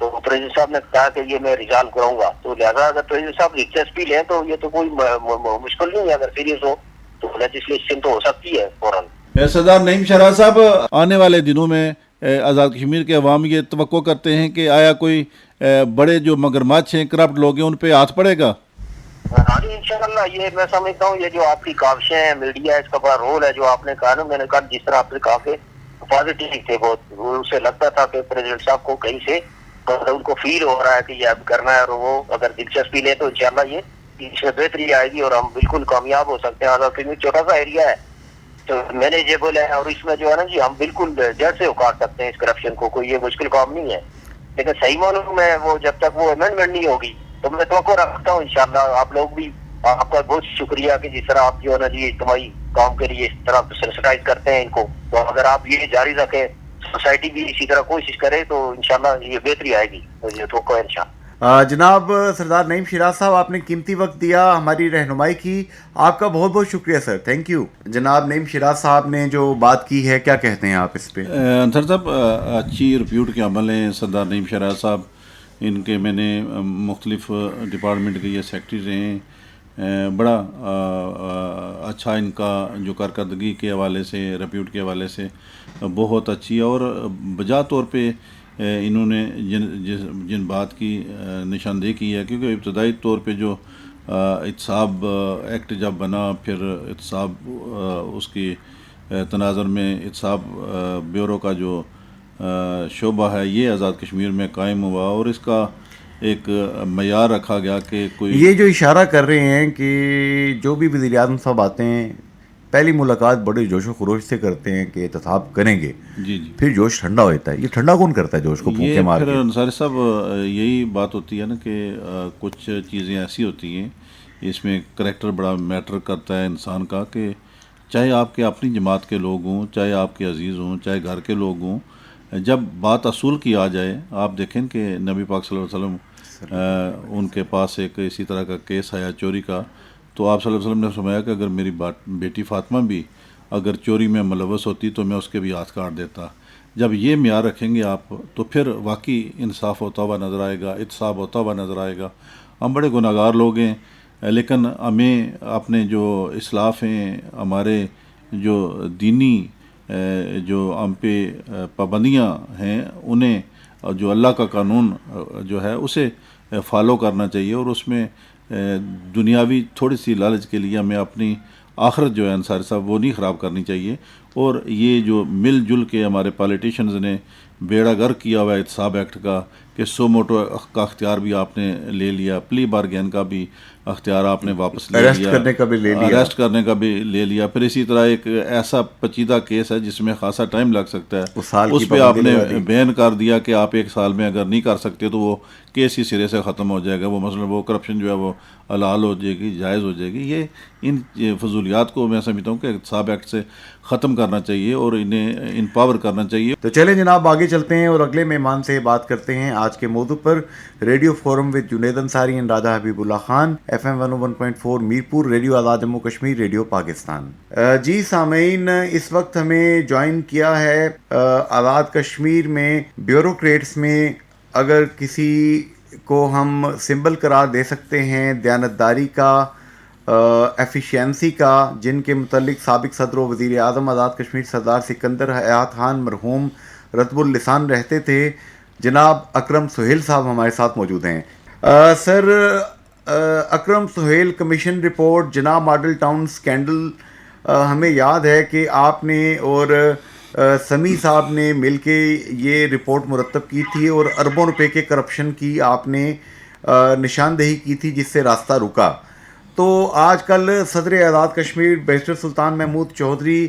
تو پریزیڈنٹ صاحب نے کہا کہ یہ میں ریزالو کروں گا۔ تو لہٰذا اگر پریزیڈنٹ صاحب دلچسپی لیں تو یہ تو کوئی مشکل نہیں ہے، اگر سیریس ہو تو لیجسلیشن تو ہو سکتی ہے فوراً۔ سردار نعیم شرح صاحب، آنے والے دنوں میں آزاد کشمیر کے عوام یہ توقع کرتے ہیں کہ آیا کوئی بڑے جو مگرمچھ ہیں، کرپٹ لوگ ہیں، ان پہ ہاتھ پڑے گا؟ ہاں جی انشاءاللہ، یہ میں سمجھتا ہوں یہ جو آپ کی کاوشیں ہیں، میڈیا اس کا بڑا رول ہے، جو آپ نے کہا نا، میں نے کہا جس طرح آپ نے کہا کہ پازیٹیو تھے بہت، اسے لگتا تھا کہ پریزیڈنٹ صاحب کو کہیں سے ان کو فیل ہو رہا ہے کہ یہ اب کرنا ہے، اور وہ اگر دلچسپی لیں تو انشاءاللہ یہ اس میں بہتری آئے گی اور ہم بالکل کامیاب ہو سکتے ہیں۔ آزاد کشمیر چھوٹا سا ایریا ہے تو مینیجیبل ہے، اور اس میں جو ہے نا جی ہم بالکل جڑ سے اکھاڑ سکتے ہیں اس کرپشن کو، کوئی یہ مشکل کام نہیں ہے۔ لیکن صحیح معنوں میں وہ جب تک وہ امینڈمنٹ نہیں ہوگی تو میں توقع رکھتا ہوں انشاءاللہ آپ لوگ بھی، آپ کا بہت شکریہ کہ جس طرح آپ جو ہے نا جی اجتماعی کام کے لیے اس طرح سینسٹائز کرتے ہیں ان کو، تو اگر آپ یہ جاری رکھیں، سوسائٹی بھی اسی طرح کوشش کرے تو انشاءاللہ یہ بہتری آئے گی، مجھے توقع ہے انشاءاللہ۔ جناب سردار نعیم شراز صاحب، آپ نے قیمتی وقت دیا، ہماری رہنمائی کی، آپ کا بہت بہت شکریہ سر، تھینک یو۔ جناب نعیم شراز صاحب نے جو بات کی ہے، کیا کہتے ہیں آپ اس پہ؟ انصر صاحب، اچھی رپیوٹ کے عمل ہیں سردار نعیم شراز صاحب، ان کے میں نے مختلف ڈپارٹمنٹ کے یہ سیکرٹری رہے ہیں، بڑا اچھا ان کا جو کارکردگی کے حوالے سے، رپیوٹ کے حوالے سے بہت اچھی ہے، اور بجا طور پہ انہوں نے جن بات کی نشاندہی کی ہے، کیونکہ ابتدائی طور پہ جو احتساب ایکٹ جب بنا، پھر احتساب اس کی تناظر میں احتساب بیورو کا جو شعبہ ہے یہ آزاد کشمیر میں قائم ہوا، اور اس کا ایک معیار رکھا گیا کہ کوئی یہ جو اشارہ کر رہے ہیں کہ جو بھی وزیر اعظم صاحب آتے ہیں پہلی ملاقات بڑے جوش و خروش سے کرتے ہیں کہ احتساب کریں گے، جی پھر جوش ٹھنڈا ہوتا ہے۔ یہ ٹھنڈا کون کرتا ہے جوش کو پھونکے مار پھر کے؟ انصاری صاحب یہی بات ہوتی ہے نا کہ کچھ چیزیں ایسی ہوتی ہیں، اس میں کریکٹر بڑا میٹر کرتا ہے انسان کا، کہ چاہے آپ کے اپنی جماعت کے لوگ ہوں، چاہے آپ کے عزیز ہوں، چاہے گھر کے لوگ ہوں، جب بات اصول کی آ جائے، آپ دیکھیں کہ نبی پاک صلی اللہ علیہ وسلم ان کے پاس ایک اسی طرح کا کیس آیا چوری کا، تو آپ صلی اللہ علیہ وسلم نے فرمایا کہ اگر میری بیٹی فاطمہ بھی اگر چوری میں ملوث ہوتی تو میں اس کے بھی ہاتھ کاٹ دیتا۔ جب یہ معیار رکھیں گے آپ تو پھر واقعی انصاف ہوتا ہوا نظر آئے گا، احتساب ہوتا ہوا نظر آئے گا۔ ہم بڑے گناہ گار لوگ ہیں، لیکن ہمیں اپنے جو اسلاف ہیں، ہمارے جو دینی جو ہم پہ پابندیاں ہیں، انہیں جو اللہ کا قانون جو ہے اسے فالو کرنا چاہیے، اور اس میں دنیاوی تھوڑی سی لالچ کے لیے ہمیں اپنی آخرت جو ہے انصاری صاحب وہ نہیں خراب کرنی چاہیے۔ اور یہ جو مل جل کے ہمارے پالیٹیشنز نے بیڑا گر کیا ہوا ہے احتساب ایکٹ کا، کہ سو موٹو کا اختیار بھی آپ نے لے لیا، پلی بارگین کا بھی اختیار آپ نے واپس لے لیا، اریسٹ کرنے کا بھی لے لیا، اریسٹ کرنے کا بھی لے لیا، پھر اسی طرح ایک ایسا پیچیدہ کیس ہے جس میں خاصا ٹائم لگ سکتا ہے، اس پہ آپ نے بین کر دیا کہ آپ 1 سال میں اگر نہیں کر سکتے تو وہ کیس ہی سرے سے ختم ہو جائے گا، وہ مثلا وہ کرپشن جو ہے وہ حلال ہو جائے گی، جائز ہو جائے گی۔ ان فضولیات کو میں سمجھتا ہوں کہ احتساب ایکٹ سے ختم کرنا چاہیے اور انہیں امپاور کرنا چاہیے۔ تو چلیں جناب آگے چلتے ہیں اور اگلے مہمان سے بات کرتے ہیں آج کے موضوع پر۔ Radio forum with Junaid Ansari and Raja Habib Ullah Khan, FM 101.4 Mirpur, radio Azad Jammu Kashmir, radio Pakistan. جی سامعین، اس وقت ہمیں جوائن کیا ہے آزاد کشمیر میں بیوروکریٹس میں اگر کسی کو ہم سمبل قرار دے سکتے ہیں دیانتداری کا، ایفیشینسی کا، جن کے متعلق سابق صدر و وزیر اعظم آزاد کشمیر سردار سکندر حیات خان مرحوم رطب اللسان رہتے تھے، جناب اکرم سہیل صاحب ہمارے ساتھ موجود ہیں۔ سر، اکرم سہیل کمیشن رپورٹ جناب ماڈل ٹاؤن سکینڈل، ہمیں یاد ہے کہ آپ نے اور سمیع صاحب نے مل کے یہ رپورٹ مرتب کی تھی اور اربوں روپے کے کرپشن کی آپ نے نشاندہی کی تھی جس سے راستہ رکا. تو آج کل صدر آزاد کشمیر بیرسٹر سلطان محمود چودھری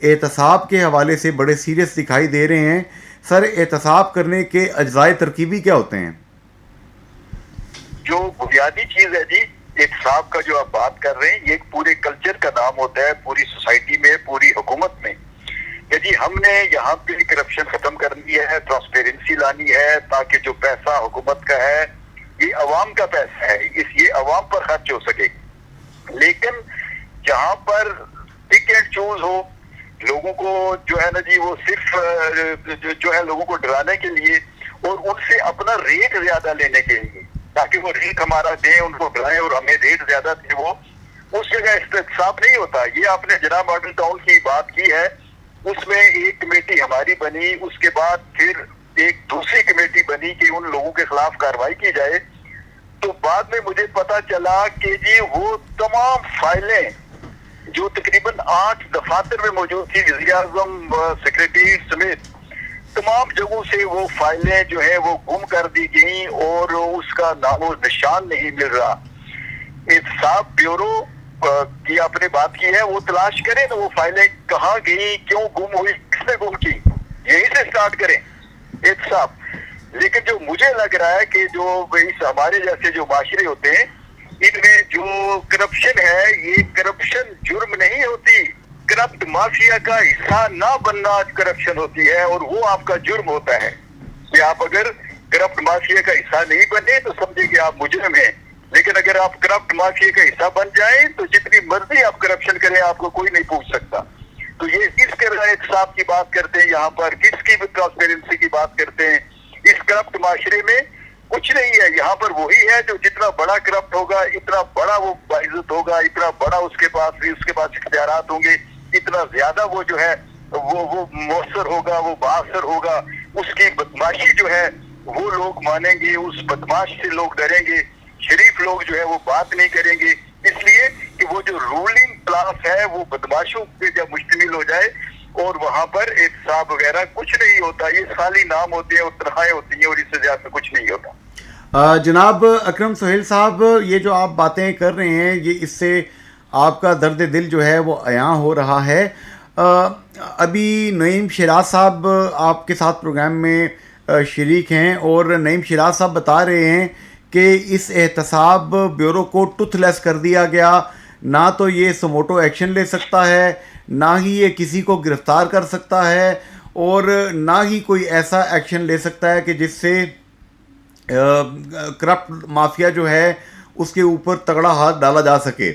احتساب کے حوالے سے بڑے سیریس دکھائی دے رہے ہیں. سر، احتساب کرنے کے اجزائے ترکیبی کیا ہوتے ہیں؟ جو بنیادی چیز ہے جی، احتساب کا جو آپ بات کر رہے ہیں، یہ ایک پورے کلچر کا نام ہوتا ہے پوری سوسائٹی میں، پوری حکومت میں، کہ جی ہم نے یہاں پہ کرپشن ختم کرنی ہے، ٹرانسپیرنسی لانی ہے، تاکہ جو پیسہ حکومت کا ہے یہ عوام کا پیسہ ہے، یہ عوام پر خرچ ہو سکے. لیکن جہاں پر پک اینڈ چوز ہو، لوگوں کو جو ہے نا جی وہ صرف جو ہے لوگوں کو ڈرانے کے لیے اور ان سے اپنا ریٹ زیادہ لینے کے لیے، تاکہ وہ ریٹ ہمارا دیں، ان کو ڈرائیں اور ہمیں ریٹ زیادہ دیں، وہ اس جگہ احتساب نہیں ہوتا. یہ آپ نے جناب ماڈل ٹاؤن کی بات کی ہے، اس میں ایک کمیٹی ہماری بنی، اس کے بعد پھر ایک دوسری کمیٹی بنی کہ ان لوگوں کے خلاف کارروائی کی جائے. تو بعد میں مجھے پتا چلا کہ جی وہ تمام فائلیں جو تقریباً 8 دفاتر میں موجود تھی، وزیر اعظم سیکریٹری سمیت تمام جگہوں سے وہ فائلیں جو ہیں وہ گم کر دی گئیں اور اس کا نام و نشان نہیں مل رہا. احتساب بیورو کی آپ نے بات کی ہے، وہ تلاش کریں تو وہ فائلیں کہاں گئیں، کیوں گم ہوئی، کس نے گم کی، یہیں سے سٹارٹ کریں احتساب. لیکن جو مجھے لگ رہا ہے کہ جو ہمارے جیسے جو معاشرے ہوتے ہیں ان میں جو کرپشن ہے، یہ کرپشن جرم نہیں ہوتی، کرپٹ مافیا کا حصہ نہ بننا کرپشن ہوتی ہے، اور وہ آپ کا جرم ہوتا ہے. کہ آپ اگر کرپٹ مافیا کا حصہ نہیں بنے تو سمجھے کہ آپ مجرم ہیں، لیکن اگر آپ کرپٹ مافیا کا حصہ بن جائیں تو جتنی مرضی آپ کرپشن کریں آپ کو کوئی نہیں پوچھ سکتا. تو یہ کس کے احتساب کی بات کرتے ہیں یہاں پر، کس کی ٹرانسپیرنسی کی بات کرتے ہیں؟ اس کرپٹ معاشرے میں کچھ نہیں ہے. یہاں پر وہی ہے جو جتنا بڑا کرپٹ ہوگا اتنا بڑا وہ باعزت ہوگا، اتنا بڑا اس کے پاس اختیارات ہوں گے، اتنا زیادہ وہ جو ہے وہ مؤثر ہوگا، وہ بااثر ہوگا. اس کی بدماشی جو ہے وہ لوگ مانیں گے، اس بدماش سے لوگ ڈریں گے. شریف لوگ جو ہے وہ بات نہیں کریں گے، اس لیے کہ وہ جو رولنگ کلاس ہے وہ بدماشوں پہ جب مشتمل ہو جائے اور وہاں پر احتساب وغیرہ کچھ نہیں ہوتا. یہ خالی نام ہوتے ہیں اور تنخواہیں ہوتی ہیں اور اس سے زیادہ کچھ نہیں ہوتا. جناب اکرم سہیل صاحب، یہ جو آپ باتیں کر رہے ہیں یہ اس سے آپ کا درد دل جو ہے وہ عیاں ہو رہا ہے. ابھی نعیم شیراز صاحب آپ کے ساتھ پروگرام میں شریک ہیں اور نعیم شیراز صاحب بتا رہے ہیں کہ اس احتساب بیورو کو ٹوتھ لیس کر دیا گیا، نہ تو یہ سموٹو ایکشن لے سکتا ہے، نہ ہی یہ کسی کو گرفتار کر سکتا ہے، اور نہ ہی کوئی ایسا ایکشن لے سکتا ہے کہ جس سے کرپٹ مافیا جو ہے اس کے اوپر تگڑا ہاتھ ڈالا جا سکے.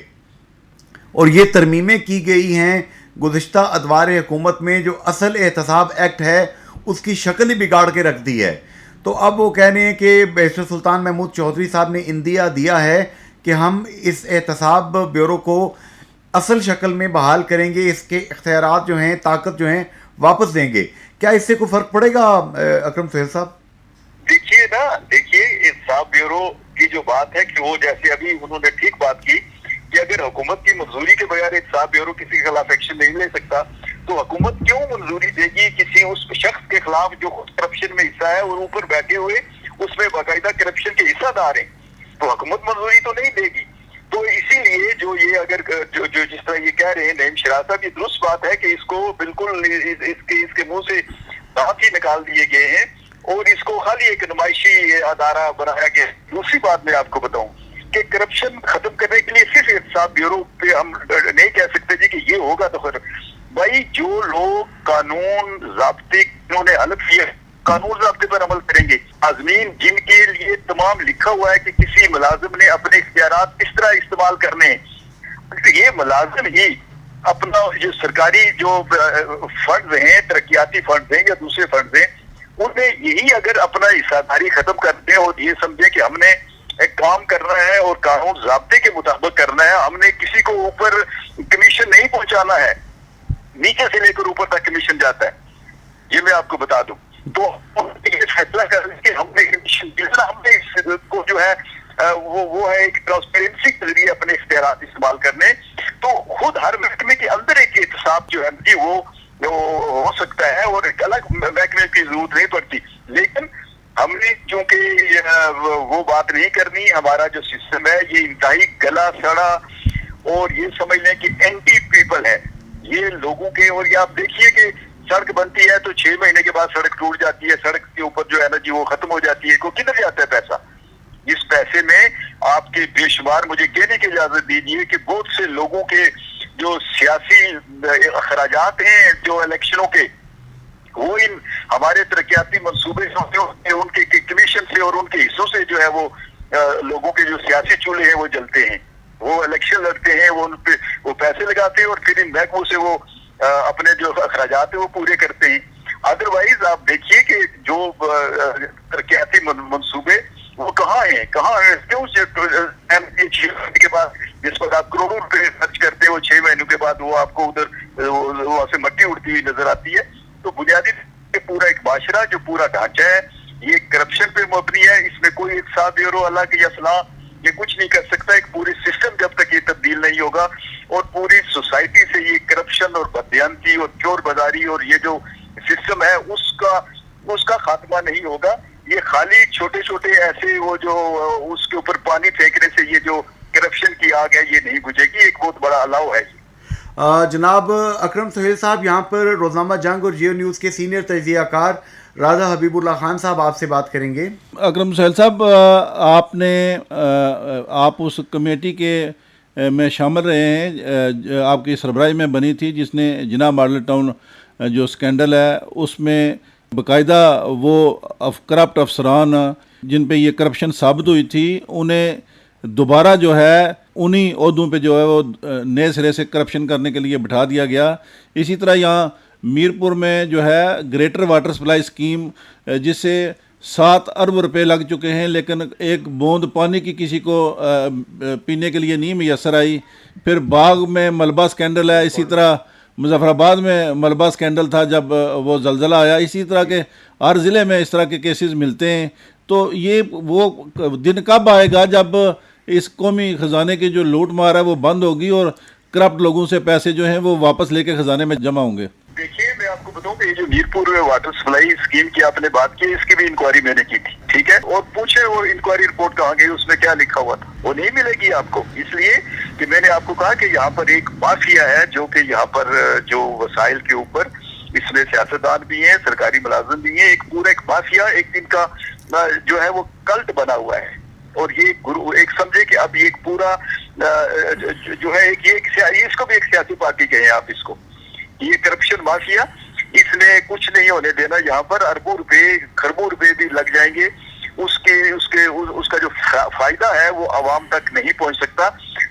اور یہ ترمیمیں کی گئی ہیں گزشتہ ادوار حکومت میں، جو اصل احتساب ایکٹ ہے اس کی شکل ہی بگاڑ کے رکھ دی ہے. تو اب وہ کہہ رہے ہیں کہ بیرسٹر سلطان محمود چودھری صاحب نے اندیا دیا ہے کہ ہم اس احتساب بیورو کو اصل شکل میں بحال کریں گے، اس کے اختیارات جو ہیں، طاقت جو ہیں واپس دیں گے. کیا اس سے کوئی فرق پڑے گا اکرم سہیل صاحب؟ دیکھیے احتساب بیورو کی جو بات ہے کہ وہ جیسے ابھی انہوں نے ٹھیک بات کی کہ اگر حکومت کی منظوری کے بغیر احتساب بیورو کسی کے خلاف ایکشن نہیں لے سکتا تو حکومت کیوں منظوری دے گی کسی اس شخص کے خلاف جو خود کرپشن میں حصہ ہے اور اوپر بیٹھے ہوئے اس میں باقاعدہ کرپشن کے حصہ دار ہیں؟ تو حکومت منظوری تو نہیں دے گی. تو اسی لیے جو یہ اگر جو جس طرح یہ کہہ رہے ہیں نعیم شیراز صاحب، یہ درست بات ہے کہ اس کو بالکل اس کے منہ سے دانت ہی نکال دیے گئے ہیں اور اس کو خالی ایک نمائشی ادارہ بنایا گیا. دوسری بات میں آپ کو بتاؤں کہ کرپشن ختم کرنے کے لیے صرف احتساب بیورو پہ ہم نہیں کہہ سکتے جی کہ یہ ہوگا تو پھر بھائی جو لوگ قانون ضابطے انہوں نے الگ کیا قانون ضابطے پر عمل کریں گے، عازمین جن کے لیے تمام لکھا ہوا ہے کہ کسی ملازم نے اپنے اختیارات کس طرح استعمال کرنے ہیں، یہ ملازم ہی اپنا جو سرکاری جو فنڈز ہیں، ترقیاتی فنڈز ہیں یا دوسرے فنڈز ہیں، انہیں یہی اگر اپنا حصہ داری ختم کر دیں اور یہ سمجھیں کہ ہم نے ایک کام کرنا ہے اور قانون ضابطے کے مطابق کرنا ہے، ہم نے کسی کو اوپر کمیشن نہیں پہنچانا ہے، نیچے سے لے کر اوپر تک کمیشن جاتا ہے، یہ میں آپ کو بتا دوں. تو یہ فیصلہ کر کہ ہم نے کمیشن ہم نے اس کو جو ہے وہ ہے ایک ٹرانسپیرنسی کے ذریعے اپنے اختیارات استعمال کرنے. تو خود ہر محکمے کے اندر ایک احتساب جو ہے جی وہ ہو سکتا ہے اور ایک الگ محکمے کی ضرورت نہیں پڑتی. لیکن ہم نے چونکہ وہ بات نہیں کرنی. ہمارا جو سسٹم ہے یہ انتہائی گلا سڑا اور یہ سمجھ لیں کہ اینٹی پیپل ہے یہ لوگوں کے. اور یہ آپ دیکھیے کہ سڑک بنتی ہے تو 6 مہینے کے بعد سڑک ٹوٹ جاتی ہے, سڑک کے اوپر جو ہے نا جی وہ ختم ہو جاتی ہے. کو کدھر جاتا ہے پیسہ؟ اس پیسے میں آپ کے بے شمار, مجھے کہنے کی اجازت دیجیے کہ بہت سے لوگوں کے جو سیاسی اخراجات ہیں جو الیکشنوں کے, وہ ان ہمارے ترقیاتی منصوبے سے ان کے کمیشن سے اور ان کے حصوں سے جو ہے وہ لوگوں کے جو سیاسی چولہے ہیں وہ جلتے ہیں. وہ الیکشن لڑتے ہیں, وہ ان پہ وہ پیسے لگاتے ہیں اور پھر ان محکموں سے وہ اپنے جو اخراجات ہیں وہ پورے کرتے ہیں. ادروائز آپ دیکھیے کہ جو ترقیاتی منصوبے وہ کہاں ہیں کیوں کے بعد جس پر آپ کروڑوں روپے خرچ کرتے ہیں وہ 6 مہینوں کے بعد وہ آپ کو ادھر وہاں سے مٹی اڑتی ہوئی نظر آتی ہے. تو بنیادی پورا ایک معاشرہ جو پورا ڈھانچہ ہے یہ کرپشن پہ مبنی ہے. اس میں کوئی ایک صاحب اللہ کی یا فلاں یہ کچھ نہیں کر سکتا. ایک پوری سسٹم جب تک یہ تبدیل نہیں ہوگا اور پوری سوسائٹی سے یہ کرپشن اور بددیانتی اور چور بازاری اور یہ جو سسٹم ہے اس کا خاتمہ نہیں ہوگا. یہ خالی چھوٹے چھوٹے ایسے وہ جو اس کے اوپر پانی پھینکنے سے یہ جو کرپشن کی آگ ہے یہ نہیں بجھے گی. ایک بہت بڑا الاؤ ہے. جناب اکرم سہیل صاحب, یہاں پر روزنامہ جنگ اور جیو نیوز کے سینئر تجزیہ کار راجہ حبیب اللہ خان صاحب آپ سے بات کریں گے. اکرم سہیل صاحب, آپ اس کمیٹی کے میں شامل رہے ہیں, آپ کی سربراہی میں بنی تھی, جس نے جناح ماڈل ٹاؤن جو اسکینڈل ہے اس میں باقاعدہ وہ کرپٹ افسران جن پہ یہ کرپشن ثابت ہوئی تھی انہیں دوبارہ جو ہے انہی عہدوں پہ جو ہے وہ نئے سرے سے کرپشن کرنے کے لیے بٹھا دیا گیا. اسی طرح یہاں میرپور میں جو ہے گریٹر واٹر سپلائی اسکیم جس سے 7 ارب روپے لگ چکے ہیں لیکن ایک بوند پانی کی کسی کو پینے کے لیے نہیں میسر آئی. پھر باغ میں ملبہ اسکینڈل ہے, اسی طرح مظفر آباد میں ملبہ اسکینڈل تھا جب وہ زلزلہ آیا. اسی طرح کے ہر ضلع میں اس طرح کے کیسز ملتے ہیں. تو یہ وہ دن کب آئے گا جب اس قومی خزانے کی جو لوٹ مار ہے وہ بند ہوگی اور کرپٹ لوگوں سے پیسے جو ہیں وہ واپس لے کے خزانے میں جمع ہوں گے؟ دیکھیے میں آپ کو بتاؤں کہ یہ جو میرپور واٹر سپلائی اسکیم کی آپ نے بات کی اس کی بھی انکوائری میں نے کی تھی, ٹھیک ہے, اور پوچھے وہ انکوائری رپورٹ کہاں گئی, اس میں کیا لکھا ہوا تھا, وہ نہیں ملے گی آپ کو. اس لیے کہ میں نے آپ کو کہا کہ یہاں پر ایک مافیا ہے جو کہ یہاں پر جو وسائل کے اوپر اس میں سیاستدان بھی ہیں, سرکاری ملازم بھی ہیں, ایک پورا ایک مافیا ایک دن کا جو ہے وہ کلٹ بنا ہوا ہے. اور یہ گرو ایک سمجھے کہ اب ایک پورا جو ہے اس کو بھی ایک سیاسی پارٹی کہیں آپ اس کو, یہ کرپشن مافیا, اس نے کچھ نہیں ہونے دینا. یہاں پر اربوں روپے کھربوں روپے بھی لگ جائیں گے, اس کا جو فائدہ ہے وہ عوام تک نہیں پہنچ سکتا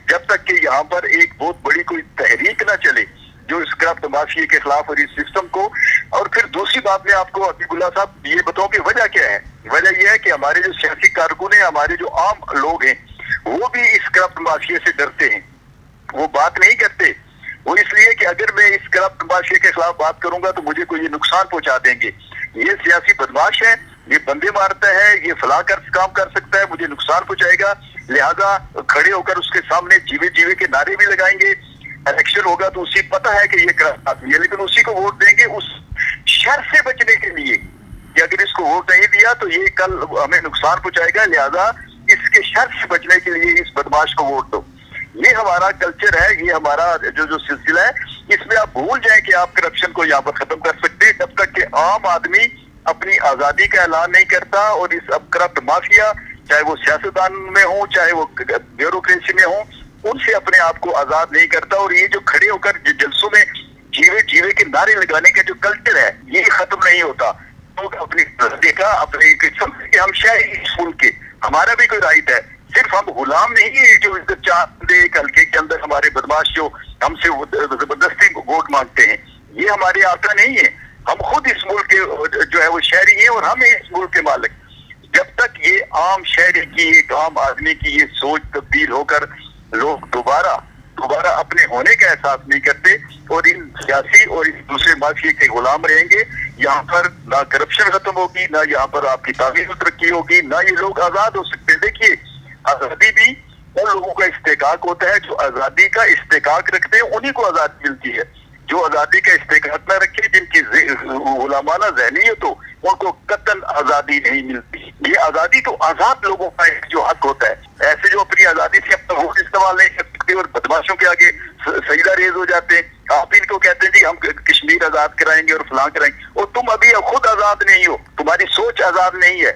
جب تک کہ یہاں پر ایک بہت بڑی کوئی تحریک نہ چلے جو اس کرپٹ مافیا کے خلاف اور اس سسٹم کو. اور پھر دوسری بات میں آپ کو حبیب اللہ صاحب یہ بتاؤں کہ وجہ کیا ہے. وجہ یہ ہے کہ ہمارے جو سیاسی کارکن ہیں, ہمارے جو عام لوگ ہیں, وہ بھی اس کرپٹ مافیا سے ڈرتے ہیں, وہ بات نہیں کرتے. وہ اس لیے کہ اگر میں اس کرپٹ مافیا کے خلاف بات کروں گا تو مجھے کوئی یہ نقصان پہنچا دیں گے, یہ سیاسی بدماش ہے, یہ بندے مارتا ہے, یہ فلاں کام کر سکتا ہے, مجھے نقصان پہنچائے گا. لہذا کھڑے ہو کر اس کے سامنے جیوے کے نعرے بھی لگائیں گے. الیکشن ہوگا تو اسی پتہ ہے کہ یہ کرپٹ آدمی ہے, لیکن اسی کو ووٹ دیں گے اس شر سے بچنے کے لیے کہ اگر اس کو ووٹ نہیں دیا تو یہ کل ہمیں نقصان پہنچائے گا, لہذا اس کے شر سے بچنے کے لیے اس بدماش کو ووٹ دو. یہ ہمارا کلچر ہے, یہ ہمارا جو سلسلہ ہے. اس میں آپ بھول جائیں کہ آپ کرپشن کو یہاں پر ختم کر سکتے جب تک کہ عام آدمی اپنی آزادی کا اعلان نہیں کرتا. اور اس اب کرپٹ مافیا چاہے وہ سیاستدان میں ہوں چاہے وہ بیوروکریسی میں ہوں, ان سے اپنے آپ کو آزاد نہیں کرتا. اور یہ جو کھڑے ہو کر جلسوں میں جیوے کے نعرے لگانے کا جو کلچر ہے یہ ختم نہیں ہوتا. لوگ اپنی دیکھا اپنے کہ ہم شہری اس ملک کے, ہمارا بھی کوئی رائٹ ہے, صرف ہم غلام نہیں ہیں جو چاند ایک حلقے کے اندر ہمارے بدماش جو ہم سے زبردستی ووٹ مانگتے ہیں, یہ ہمارے آقا نہیں ہے. ہم خود اس ملک کے جو ہے وہ شہری ہیں اور ہم ہیں اس ملک کے مالک. جب تک یہ عام شہری کی, ایک عام آدمی کی یہ سوچ تبدیل ہو کر لوگ دوبارہ اپنے ہونے کا احساس نہیں کرتے اور ان سیاسی اور اس دوسرے مافیا کے غلام رہیں گے, یہاں پر نہ کرپشن ختم ہوگی, نہ یہاں پر آپ کی تعمیر و ترقی ہوگی, نہ یہ لوگ آزاد ہو سکتے. دیکھیے آزادی بھی ان لوگوں کا استحقاق ہوتا ہے جو آزادی کا استحقاق رکھتے ہیں, انہیں کو آزادی ملتی ہے. جو آزادی کا استحقاق نہ رکھے, جن کی غلامانہ ذہنیت ہو, ان کو قطعاً آزادی نہیں ملتی. یہ آزادی تو آزاد لوگوں کا جو حق ہوتا ہے. ایسے جو اپنی آزادی سے اپنا ووٹ استعمال نہیں کر سکتے اور بدماشوں کے آگے سجدہ ریز ہو جاتے ہیں. آپ ان کو کہتے ہیں جی ہم کشمیر آزاد کرائیں گے اور فلاں کرائیں گے, اور تم ابھی خود آزاد نہیں ہو, تمہاری سوچ آزاد نہیں ہے.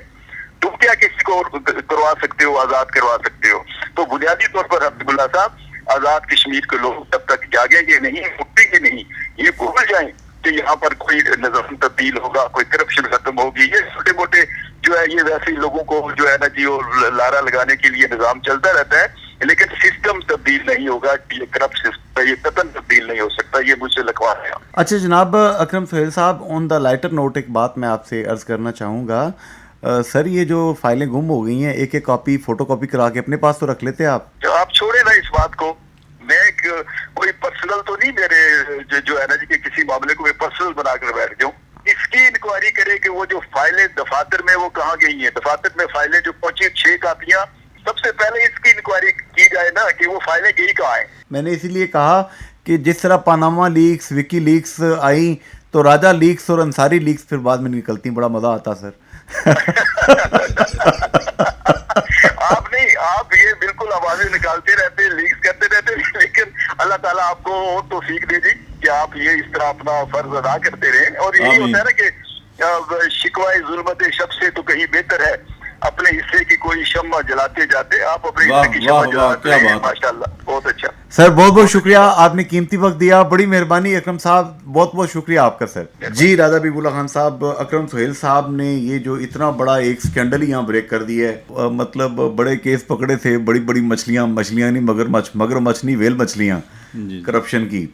تم کیا کسی کو کروا سکتے ہو, آزاد کروا سکتے ہو؟ تو بنیادی طور پر حبیب اللہ صاحب, آزاد کشمیر کے لوگ جب تک جاگیں گے نہیں, اٹھیں گے نہیں, یہ بھول جائیں کہ یہاں پر کوئی نظام تبدیل ہوگا, کوئی کرپشن ختم ہوگی. یہ چھوٹے موٹے جو ہے یہ ویسے لوگوں کو جو ہے نا جی وہ لارا لگانے کے لیے نظام چلتا رہتا ہے, لیکن سسٹم تبدیل نہیں ہوگا. یہ کرپٹ سسٹم ہے, یہ قطعاً تبدیل نہیں ہو سکتا. یہ مجھ سے لکھوا رہے ہیں. اچھا جناب اکرم سہیل صاحب, آن دا لائٹر نوٹ ایک بات میں آپ سے عرض کرنا چاہوں گا. سر یہ جو فائلیں گم ہو گئی ہیں, ایک ایک کاپی فوٹو کاپی کرا کے اپنے پاس تو رکھ لیتے آپ. آپ چھوڑے نا اس بات کو, میں کوئی پرسنل تو نہیں میرے جو ہے نا جی کہ کسی معاملے کو میں پرسنل بنا کر بیٹھ جاؤں. اس کی انکوائری کرے کہ وہ جو فائلیں دفاتر میں وہ کہاں گئی ہیں. دفاتر میں فائلیں جو پہنچی 6 کاپیاں, سب سے پہلے اس کی انکوائری کی جائے نا کہ وہ فائلیں گئی کہاں ہیں. میں نے اسی لیے کہا کہ جس طرح پاناما لیکس, وکی لیکس آئیں تو راجہ لیکس اور انصاری لیکس پھر بعد میں نکلتی, بڑا مزہ آتا سر. آپ نہیں, آپ یہ بالکل آوازیں نکالتے رہتے, لیکس کرتے رہتے, لیکن اللہ تعالیٰ آپ کو توفیق دے دی کہ آپ یہ اس طرح اپنا فرض ادا کرتے رہیں. اور یہی ہوتا ہے نا کہ شکوائے ظلمت شب سے تو کہیں بہتر ہے اپنے حصے کی کوئی شمع جلاتے جاتے. آپ اپنے حصے کی شمع جلاتے ہیں, ماشاء اللہ, بہت اچھا. سر بہت بہت شکریہ, آپ نے قیمتی وقت دیا, بڑی مہربانی اکرم صاحب, بہت بہت شکریہ آپ کا سر. جی راجہ حبیب اللہ خان صاحب, اکرم سہیل صاحب نے یہ جو اتنا بڑا ایک سکینڈل یہاں بریک کر دیا ہے, مطلب بڑے کیس پکڑے تھے, بڑی بڑی مچھلیاں نہیں مگر مچھ نہیں, ویل مچھلیاں کرپشن کی,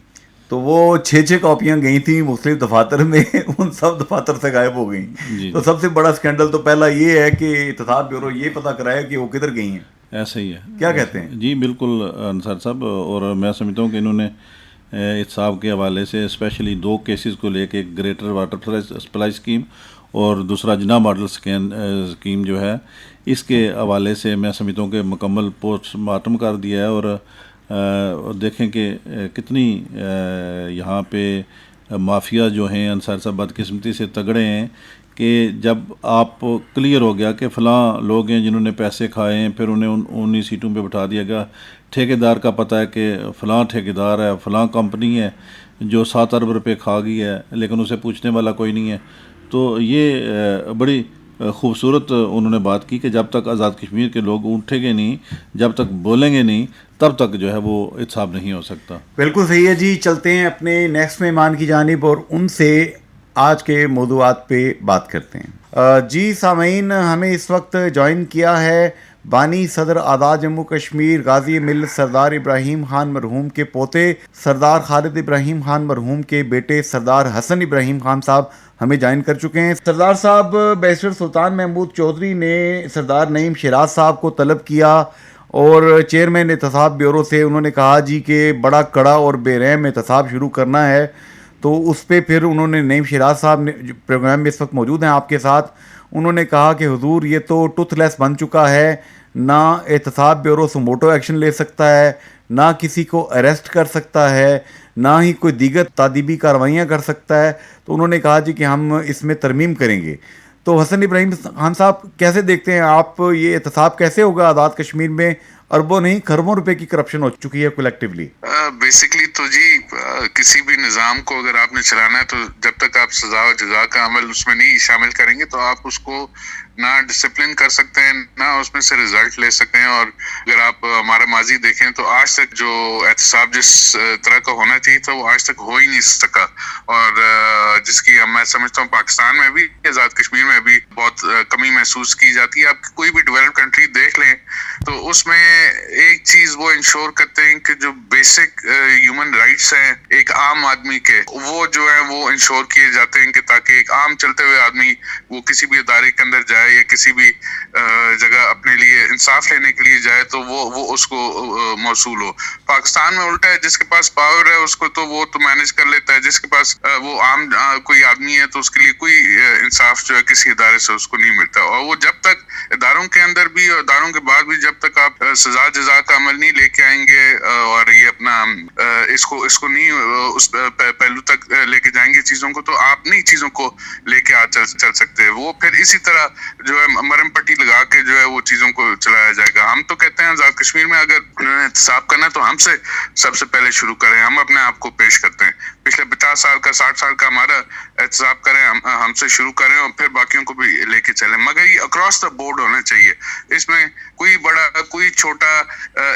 تو وہ 6 کاپیاں گئی تھیں مختلف دفاتر میں, ان سب دفاتر سے غائب ہو گئیں. تو سب سے بڑا سکینڈل تو پہلا یہ ہے کہ احتساب بیورو یہ پتہ کرایا کہ وہ کدھر گئی ہیں. ایسا ہی ہے, کیا کہتے ہیں؟ جی بالکل انصار صاحب, اور میں سمجھتا ہوں کہ انہوں نے احتساب کے حوالے سے اسپیشلی 2 کیسز کو لے کے, ایک گریٹر واٹر سپلائی اسکیم اور دوسرا جناح ماڈل اسکیم جو ہے, اس کے حوالے سے میں سمجھتا ہوں کہ مکمل پوسٹ مارٹم کر دیا ہے. اور دیکھیں کہ کتنی یہاں پہ مافیا جو ہیں انصار صاحب بدقسمتی سے تگڑے ہیں کہ جب آپ کلیئر ہو گیا کہ فلاں لوگ ہیں جنہوں نے پیسے کھائے ہیں, پھر انہیں انہی سیٹوں پہ بٹھا دیا گیا. ٹھیکیدار کا پتہ ہے کہ فلاں ٹھیکیدار ہے, فلاں کمپنی ہے جو 7 ارب روپے کھا گئی ہے, لیکن اسے پوچھنے والا کوئی نہیں ہے. تو یہ بڑی خوبصورت انہوں نے بات کی کہ جب تک آزاد کشمیر کے لوگ اٹھیں گے نہیں, جب تک بولیں گے نہیں, تب تک جو ہے وہ احتساب نہیں ہو سکتا. بالکل صحیح ہے جی. چلتے ہیں اپنے نیکسٹ مہمان کی جانب اور ان سے آج کے موضوعات پہ بات کرتے ہیں. جی سامعین, ہمیں اس وقت جوائن کیا ہے بانی صدر آزاد جموں کشمیر غازی ملت سردار ابراہیم خان مرحوم کے پوتے سردار خالد ابراہیم خان مرحوم کے بیٹے سردار حسن ابراہیم خان صاحب ہمیں جوائن کر چکے ہیں. سردار صاحب, بیرسٹر سلطان محمود چودھری نے سردار نعیم شیراز صاحب کو طلب کیا اور چیئرمین احتساب بیورو سے انہوں نے کہا جی کہ بڑا کڑا اور بے رحم احتساب شروع کرنا ہے. تو اس پہ پھر انہوں نے نعیم شیراز صاحب نے پروگرام میں اس وقت موجود ہیں آپ کے ساتھ, انہوں نے کہا کہ حضور یہ تو ٹوتھ لیس بن چکا ہے, نہ احتساب بیورو سموٹو ایکشن لے سکتا ہے, نہ کسی کو اریسٹ کر سکتا ہے, نہ ہی کوئی دیگر تعدیبی کارروائیاں کر سکتا ہے. تو انہوں نے کہا جی کہ ہم اس میں ترمیم کریں گے. تو حسن ابراہیم خان صاحب کیسے دیکھتے ہیں آپ, یہ احتساب کیسے ہوگا آزاد کشمیر میں؟ اربوں نہیں کھربوں روپے کی کرپشن ہو چکی ہے کولیکٹیولی. بیسکلی تو جی کسی بھی نظام کو اگر آپ نے چلانا ہے تو جب تک آپ سزا و جزا کا عمل اس میں نہیں شامل کریں گے تو آپ اس کو نہ ڈسپلن کر سکتے ہیں, نہ اس میں سے رزلٹ لے سکتے ہیں. اور اگر آپ ہمارا ماضی دیکھیں تو آج تک جو احتساب جس طرح کا ہونا چاہیے تھا وہ آج تک ہو ہی نہیں سکا, اور جس کی میں سمجھتا ہوں پاکستان میں بھی, آزاد کشمیر میں بھی بہت کمی محسوس کی جاتی ہے. آپ کوئی بھی ڈیولپ کنٹری دیکھ لیں تو اس میں ایک چیز وہ انشور کرتے ہیں کہ جو بیسک ہیومن رائٹس ہیں ایک عام آدمی کے، وہ جو ہے وہ انشور کیے جاتے ہیں کہ تاکہ ایک عام چلتے ہوئے آدمی وہ کسی بھی ادارے کے اندر جائے یا کسی بھی جگہ اپنے لیے انصاف لینے کے لیے جائے تو وہ اس کو موصول ہو۔ پاکستان میں الٹا ہے، جس کے پاس پاور ہے اس کو تو وہ تو مینج کر لیتا ہے، جس کے پاس وہ عام کوئی آدمی ہے تو اس کے لیے کوئی انصاف جو ہے کسی ادارے سے اس کو نہیں ملتا۔ اور وہ جب تک اداروں کے اندر بھی اور اداروں کے بعد بھی جب تک آپ سزا جزا کا عمل نہیں لے کے آئیں گے اور یہ اپنا اس کو نہیں اس پہلو تک لے کے جائیں گے چیزوں کو، تو آپ نئی چیزوں کو لے کے چل سکتے۔ وہ پھر اسی طرح جو ہے مرم پٹی لگا کے جو ہے وہ چیزوں کو چلایا جائے گا۔ ہم تو کہتے ہیں آزاد کشمیر میں اگر انہوں نے احتساب کرنا تو ہم سے سب سے پہلے شروع کریں، ہم اپنے آپ کو پیش کرتے ہیں، پچھلے 50 سال کا 60 سال کا ہمارا احتساب کریں، ہم سے شروع کریں اور پھر باقیوں کو بھی لے کے چلیں، مگر یہ اکراس دا بورڈ ہونا چاہیے، اس میں کوئی بڑا کوئی چھوٹا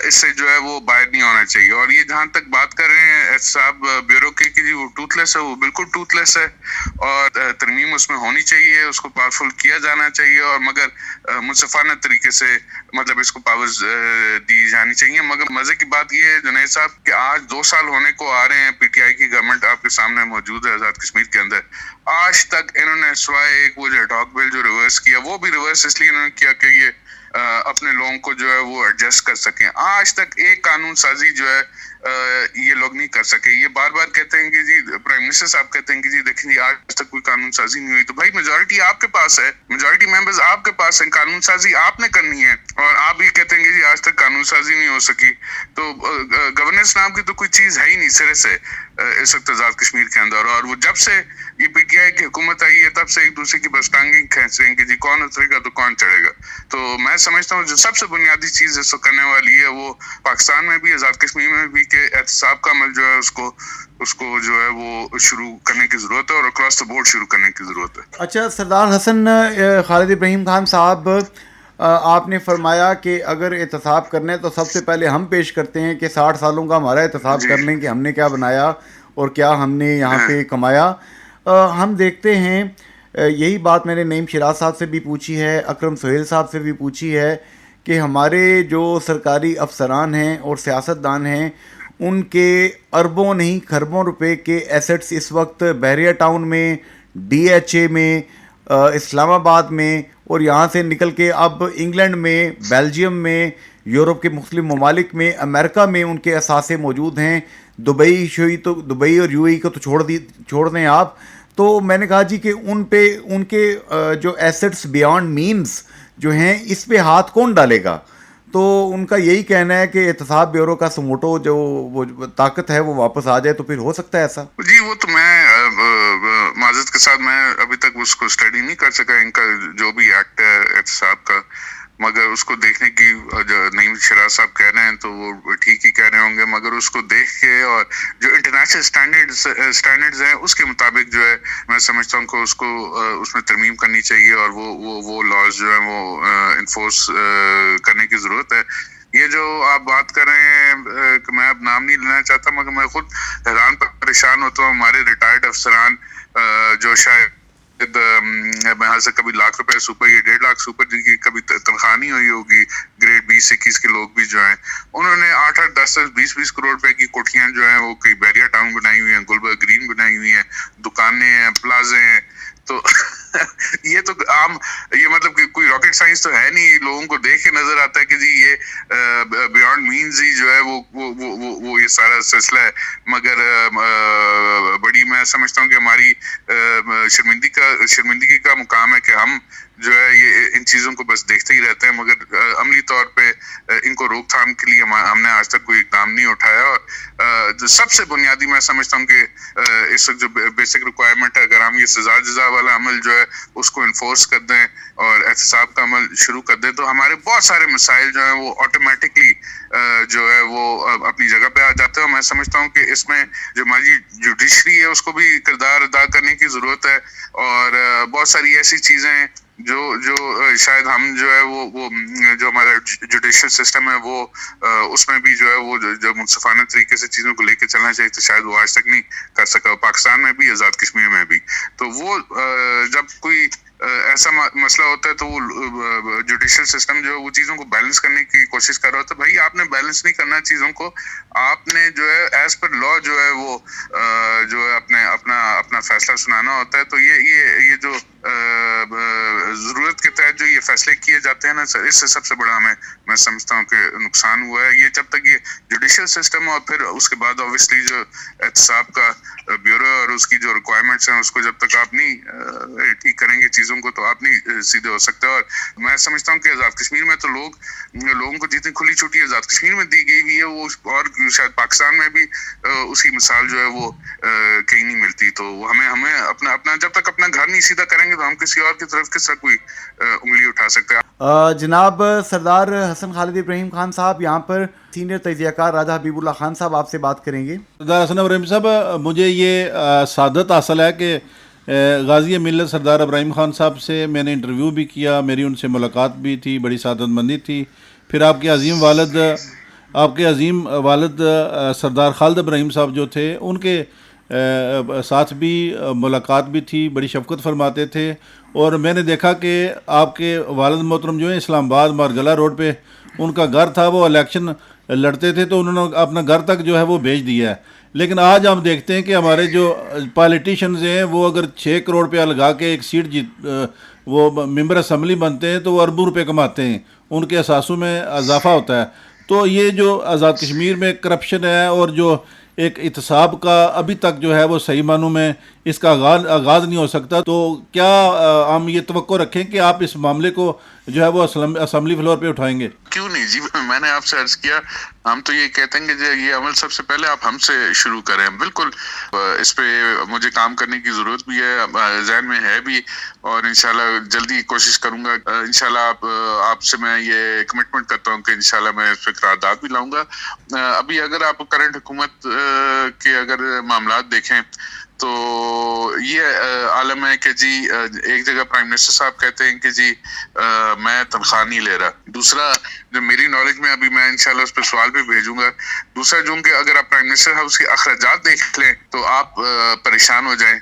اس سے جو ہے وہ باہر نہیں ہونا چاہیے۔ اور یہ جہاں تک بات کر رہے ہیں احتساب بیورو کی کہ جی وہ ٹوتھ لیس ہے، وہ بالکل ٹوتھ لیس ہے اور ترمیم اس میں ہونی چاہیے، اس کو پاورفل کیا جانا چاہیے اور مگر منصفانہ طریقے سے مطلب اس کو پاورز دی جانی چاہیے۔ مگر مزے کی بات یہ ہے جنید صاحب کہ آج 2 سال ہونے کو آ رہے ہیں، پی ٹی آئی کی گورنمنٹ آپ کے سامنے موجود ہے آزاد کشمیر کے اندر، آج تک انہوں نے سوائے ایک وہ جو ڈاک بل جو ریورس کیا، وہ بھی ریورس اس لیے انہوں نے کیا کہ یہ اپنے لوگوں کو جو ہے وہ ایڈجسٹ کر سکیں، آج تک ایک قانون سازی جو ہے یہ لوگ نہیں کر سکے۔ یہ بار بار کہتے ہیں کہ جی پرائم منسٹر صاحب کہتے ہیں کہ جی دیکھیں جی آج تک کوئی قانون سازی نہیں ہوئی، تو بھائی میجورٹی آپ کے پاس ہے، میجورٹی ممبرز آپ کے پاس ہیں، قانون سازی آپ نے کرنی ہے اور آپ بھی کہتے ہیں کہ جی آج تک قانون سازی نہیں ہو سکی، تو گورننس نام کی تو کوئی چیز ہے ہی نہیں سرے سے اس وقت آزاد کشمیر کے اندر۔ اور وہ جب سے یہ پی ٹی آئی کی حکومت آئی ہے تب سے ایک دوسرے کی بس ٹانگیں کھینچ رہے ہیں کہ جی کون اترے گا تو کون چڑھے گا۔ تو میں سمجھتا ہوں جو سب سے بنیادی چیز اس وقت کرنے والی ہے وہ پاکستان میں بھی آزاد کشمیر میں بھی کہ احتساب کا عمل جو ہے اس کو جو ہے وہ شروع کرنے کی ضرورت ہے اور اکراس دا بورڈ شروع کرنے کی ضرورت ہے۔ اچھا سردار حسن خالد ابراہیم خان صاحب، آپ نے فرمایا کہ اگر احتساب کرنے تو سب سے پہلے ہم پیش کرتے ہیں کہ 60 سالوں کا ہمارا احتساب کر لیں کہ ہم نے کیا بنایا اور کیا ہم نے یہاں پہ کمایا۔ ہم دیکھتے ہیں یہی بات میں نے نعیم شیراز صاحب سے بھی پوچھی ہے، اکرم سہیل صاحب سے بھی پوچھی ہے کہ ہمارے جو سرکاری افسران ہیں اور سیاستدان ہیں ان کے اربوں نہیں کھربوں روپے کے ایسٹس اس وقت بحریہ ٹاؤن میں، ڈی ایچ اے میں، اسلام آباد میں اور یہاں سے نکل کے اب انگلینڈ میں، بیلجیم میں، یورپ کے مختلف ممالک میں، امریکہ میں ان کے اثاثے موجود ہیں۔ دبئی اور یو اے کو تو چھوڑ دیں آپ۔ تو میں نے کہا جی کہ ان کے جو ایسٹس بیانڈ مینز جو ہیں اس پہ ہاتھ کون ڈالے گا؟ تو ان کا یہی کہنا ہے کہ احتساب بیورو کا سموٹو جو وہ طاقت ہے وہ واپس آ جائے، تو پھر ہو سکتا ہے ایسا؟ جی وہ تو میں معذرت کے ساتھ میں ابھی تک اس کو اسٹڈی نہیں کر سکا، ان کا جو بھی ایکٹ ہے احتساب کا، مگر اس کو دیکھنے کی جو نعیم شیراز صاحب کہہ رہے ہیں تو وہ ٹھیک ہی کہہ رہے ہوں گے، مگر اس کو دیکھ کے اور جو انٹرنیشنل اسٹینڈرڈز ہیں اس کے مطابق جو ہے میں سمجھتا ہوں کہ اس کو اس میں ترمیم کرنی چاہیے اور وہ لاز جو ہیں وہ انفورس کرنے کی ضرورت ہے۔ یہ جو آپ بات کر رہے ہیں کہ میں اب نام نہیں لینا چاہتا مگر میں خود حیران پریشان ہوتا ہوں، ہمارے ریٹائرڈ افسران جو شاید میں سے کبھی لاکھ روپے سپر یا 1.5 لاکھ سپر جن کی کبھی تنخواہ نہیں ہوئی ہوگی، گریڈ 20-21 کے لوگ بھی جو ہیں انہوں نے 8-8 10-10 20-20 کروڑ روپے کی کوٹھیاں جو ہیں وہ کئی بیریا ٹاؤن بنائی ہوئی ہیں، گلبرگ گرین بنائی ہوئی ہیں، دکانیں ہیں، پلازے ہیں۔ تو یہ تو عام یہ مطلب کہ کوئی راکٹ سائنس تو ہے نہیں، لوگوں کو دیکھ کے نظر آتا ہے کہ جی یہ بیونڈ مینز ہی جو ہے وہ یہ سارا سلسلہ ہے۔ مگر بڑی میں سمجھتا ہوں کہ ہماری شرمندگی کا مقام ہے کہ ہم جو ہے یہ ان چیزوں کو بس دیکھتے ہی رہتے ہیں، مگر عملی طور پہ ان کو روک تھام کے لیے ہم نے آج تک کوئی اقدام نہیں اٹھایا۔ اور جو سب سے بنیادی میں سمجھتا ہوں کہ اس وقت جو بیسک ریکوائرمنٹ ہے، اگر ہم یہ سزا جزا والا عمل جو ہے اس کو انفورس کر دیں اور احتساب کا عمل شروع کر دیں تو ہمارے بہت سارے مسائل جو ہیں وہ آٹومیٹکلی جو ہے وہ اپنی جگہ پہ آ جاتے ہیں۔ اور میں سمجھتا ہوں کہ اس میں جو ہماری جوڈیشری ہے اس کو بھی کردار ادا کرنے کی ضرورت ہے، اور بہت ساری ایسی چیزیں جو شاید ہم جو ہے وہ جو ہمارا جوڈیشل سسٹم ہے وہ اس میں بھی جو ہے وہ جو منصفانہ طریقے سے چیزوں کو لے کے چلنا چاہیے، تو شاید وہ آج تک نہیں کر سکا، پاکستان میں بھی، آزاد کشمیر میں بھی. تو وہ جب کوئی ایسا مسئلہ ہوتا ہے تو وہ جوڈیشل سسٹم جو ہے وہ چیزوں کو بیلنس کرنے کی کوشش کر رہا ہوتا ہے. بھائی آپ نے بیلنس نہیں کرنا چیزوں کو، آپ نے جو ہے ایز پر لا جو ہے وہ جو ہے اپنا فیصلہ سنانا ہوتا ہے. تو یہ جو ضرورت کے تحت جو یہ فیصلے کیے جاتے ہیں نا سر، اس سے سب سے بڑا میں سمجھتا ہوں کہ نقصان ہوا ہے. یہ جب تک یہ جوڈیشل سسٹم اور پھر اس کے بعد اوبیسلی جو احتساب کا بیورو اور اس کی جو ریکوائرمنٹس ہیں اس کو جب تک آپ نہیں ٹھیک کریں گے چیزوں کو تو آپ نہیں سیدھے ہو سکتے. اور میں سمجھتا ہوں کہ آزاد کشمیر میں تو لوگوں کو جتنی کھلی چھٹی آزاد کشمیر میں دی گئی ہوئی ہے وہ اور شاید پاکستان میں بھی اس کی مثال جو ہے وہ کہیں نہیں ملتی. تو ہمیں اپنا جب تک اپنا گھر نہیں سیدھا کریں گے تو ہم کسی اور کی طرف کس طرح کوئی انگلی اٹھا سکتے ہیں. جناب سردار حسن خالد ابراہیم خان صاحب، یہاں پر سینئر تجزیہ کار راجہ حبیب اللہ خان صاحب آپ سے بات کریں گے. سردار حسن ابراہیم صاحب، مجھے یہ سعادت حاصل ہے کہ غازی ملت سردار ابراہیم خان صاحب سے میں نے انٹرویو بھی کیا، میری ان سے ملاقات بھی تھی، بڑی سعادت مندی تھی. پھر آپ کے عظیم والد سردار خالد ابراہیم صاحب جو تھے ان کے ساتھ بھی ملاقات بھی تھی، بڑی شفقت فرماتے تھے. اور میں نے دیکھا کہ آپ کے والد محترم جو ہیں اسلام آباد مارگلہ روڈ پہ ان کا گھر تھا، وہ الیکشن لڑتے تھے تو انہوں نے اپنا گھر تک جو ہے وہ بیچ دیا ہے. لیکن آج ہم دیکھتے ہیں کہ ہمارے جو پالیٹیشنز ہیں وہ اگر 6 کروڑ روپیہ لگا کے ایک سیٹ وہ ممبر اسمبلی بنتے ہیں تو وہ اربوں روپے کماتے ہیں، ان کے اثاثوں میں اضافہ ہوتا ہے. تو یہ جو آزاد کشمیر میں کرپشن ہے اور جو ایک احتساب کا ابھی تک جو ہے وہ صحیح معنوں میں اس کا آغاز نہیں ہو سکتا، تو کیا ہم یہ توقع رکھیں کہ آپ اس معاملے کو جو ہے وہ اسمبلی فلور پہ اٹھائیں گے؟ کیوں نہیں جی، میں نے آپ سے عرض کیا، ہم تو یہ کہتے ہیں کہ یہ عمل سب سے پہلے آپ ہم سے شروع کریں. بالکل اس پہ مجھے کام کرنے کی ضرورت بھی ہے، ذہن میں ہے بھی، اور انشاءاللہ جلدی کوشش کروں گا. انشاءاللہ آپ سے میں یہ کمٹمنٹ کرتا ہوں کہ انشاءاللہ میں اس پہ قرارداد بھی لاؤں گا. ابھی اگر آپ کرنٹ حکومت کے اگر معاملات دیکھیں تو یہ عالم ہے کہ جی ایک جگہ پرائم منسٹر صاحب کہتے ہیں کہ جی میں تنخواہ نہیں لے رہا. دوسرا جو میری نالج میں، ابھی میں انشاءاللہ اس پہ سوال بھی بھیجوں گا، دوسرا جو کہ اگر آپ پرائم منسٹر ہاؤس کے اخراجات دیکھ لیں تو آپ پریشان ہو جائیں.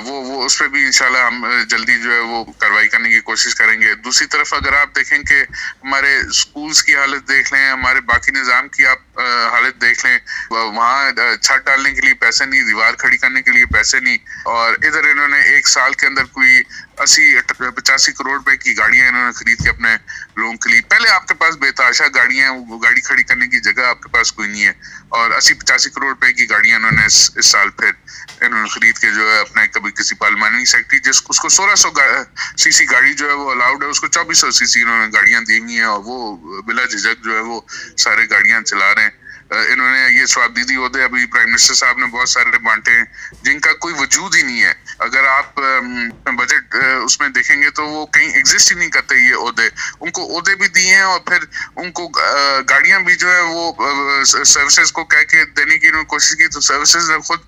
وہ اس پہ بھی انشاءاللہ ہم جلدی جو ہے وہ کارروائی کرنے کی کوشش کریں گے. دوسری طرف اگر آپ دیکھیں کہ ہمارے اسکولز کی حالت دیکھ لیں، ہمارے باقی نظام کی آپ حالت دیکھ لیں، وہاں چھت ڈالنے کے لیے پیسے نہیں، دیوار کھڑی کرنے کے لیے پیسے نہیں، اور ادھر انہوں نے ایک سال کے اندر کوئی 80-85 کروڑ روپے کی گاڑیاں انہوں نے خرید کے اپنے لوگوں کے لیے. پہلے آپ کے پاس بے تحاشا گاڑیاں، وہ گاڑی کھڑی کرنے کی جگہ آپ کے پاس کوئی نہیں ہے، اور 80-85 کروڑ روپے کی گاڑیاں انہوں نے اس سال پھر انہوں نے خرید کے جو ہے اپنے کبھی کسی پارلیمانی سیکرٹری اس کو 1600 سی سی گاڑی جو ہے وہ الاؤڈ ہے، اس کو 2400 سی سی انہوں نے گاڑیاں دی ہوئی ہیں، اور وہ بلا جھجک جو ہے وہ سارے گاڑیاں چلا رہے ہیں. انہوں نے یہ سوابدیدی عہدے ابھی پرائم منسٹر صاحب نے بہت سارے بانٹے ہیں جن کا کوئی وجود ہی نہیں ہے. اگر آپ بجٹ اس میں دیکھیں گے تو وہ کہیں ایگزسٹ ہی نہیں کرتے یہ عہدے. ان کو عہدے بھی دیے ہیں اور پھر ان کو گاڑیاں بھی جو ہے وہ سروسز کو کہہ کے دینے کی انہوں نے کوشش کی، تو سروسز نے خود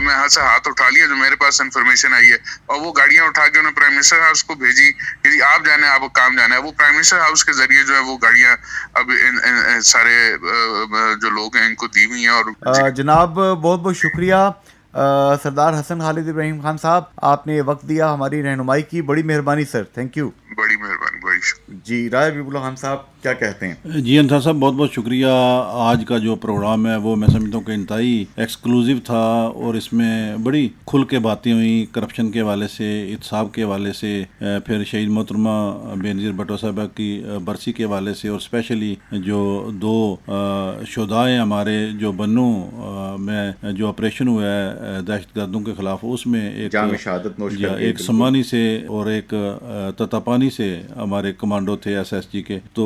میں ہاتھ سے ہاتھ اٹھا لیا جو میرے پاس انفارمیشن آئی ہے، اور وہ گاڑیاں اٹھا کے انہوں نے پرائم منسٹر ہاؤس کو بھیجی کہ جی آپ جانا ہے، آپ کو کام جانا ہے. وہ پرائم منسٹر ہاؤس کے ذریعے جو ہے وہ گاڑیاں اب ان سارے جو لوگ ہیں ان کو دی ہوئی ہیں. اور جناب بہت بہت شکریہ سردار حسن خالد ابراہیم خان صاحب، آپ نے وقت دیا، ہماری رہنمائی کی، بڑی مہربانی سر، تھینک یو. بڑی مہربانی، بڑی شکریہ. جی راجہ حبیب اللہ خان صاحب کیا کہتے ہیں؟ جی انصار صاحب بہت بہت شکریہ. آج کا جو پروگرام ہے وہ میں سمجھتا ہوں کہ انتہائی ایکسکلوزیو تھا، اور اس میں بڑی کھل کے باتیں ہوئیں کرپشن کے حوالے سے، احتساب کے حوالے سے، پھر شہید محترمہ بے نظیر بھٹو صاحبہ کی برسی کے حوالے سے، اور اسپیشلی جو 2 شہداء ہیں ہمارے جو بنوں میں جو آپریشن ہوا ہے دہشت گردوں کے خلاف، اس میں ایک سمانی سے اور ایک تتاپانی سے ہمارے کمانڈو تھے SSG کے. تو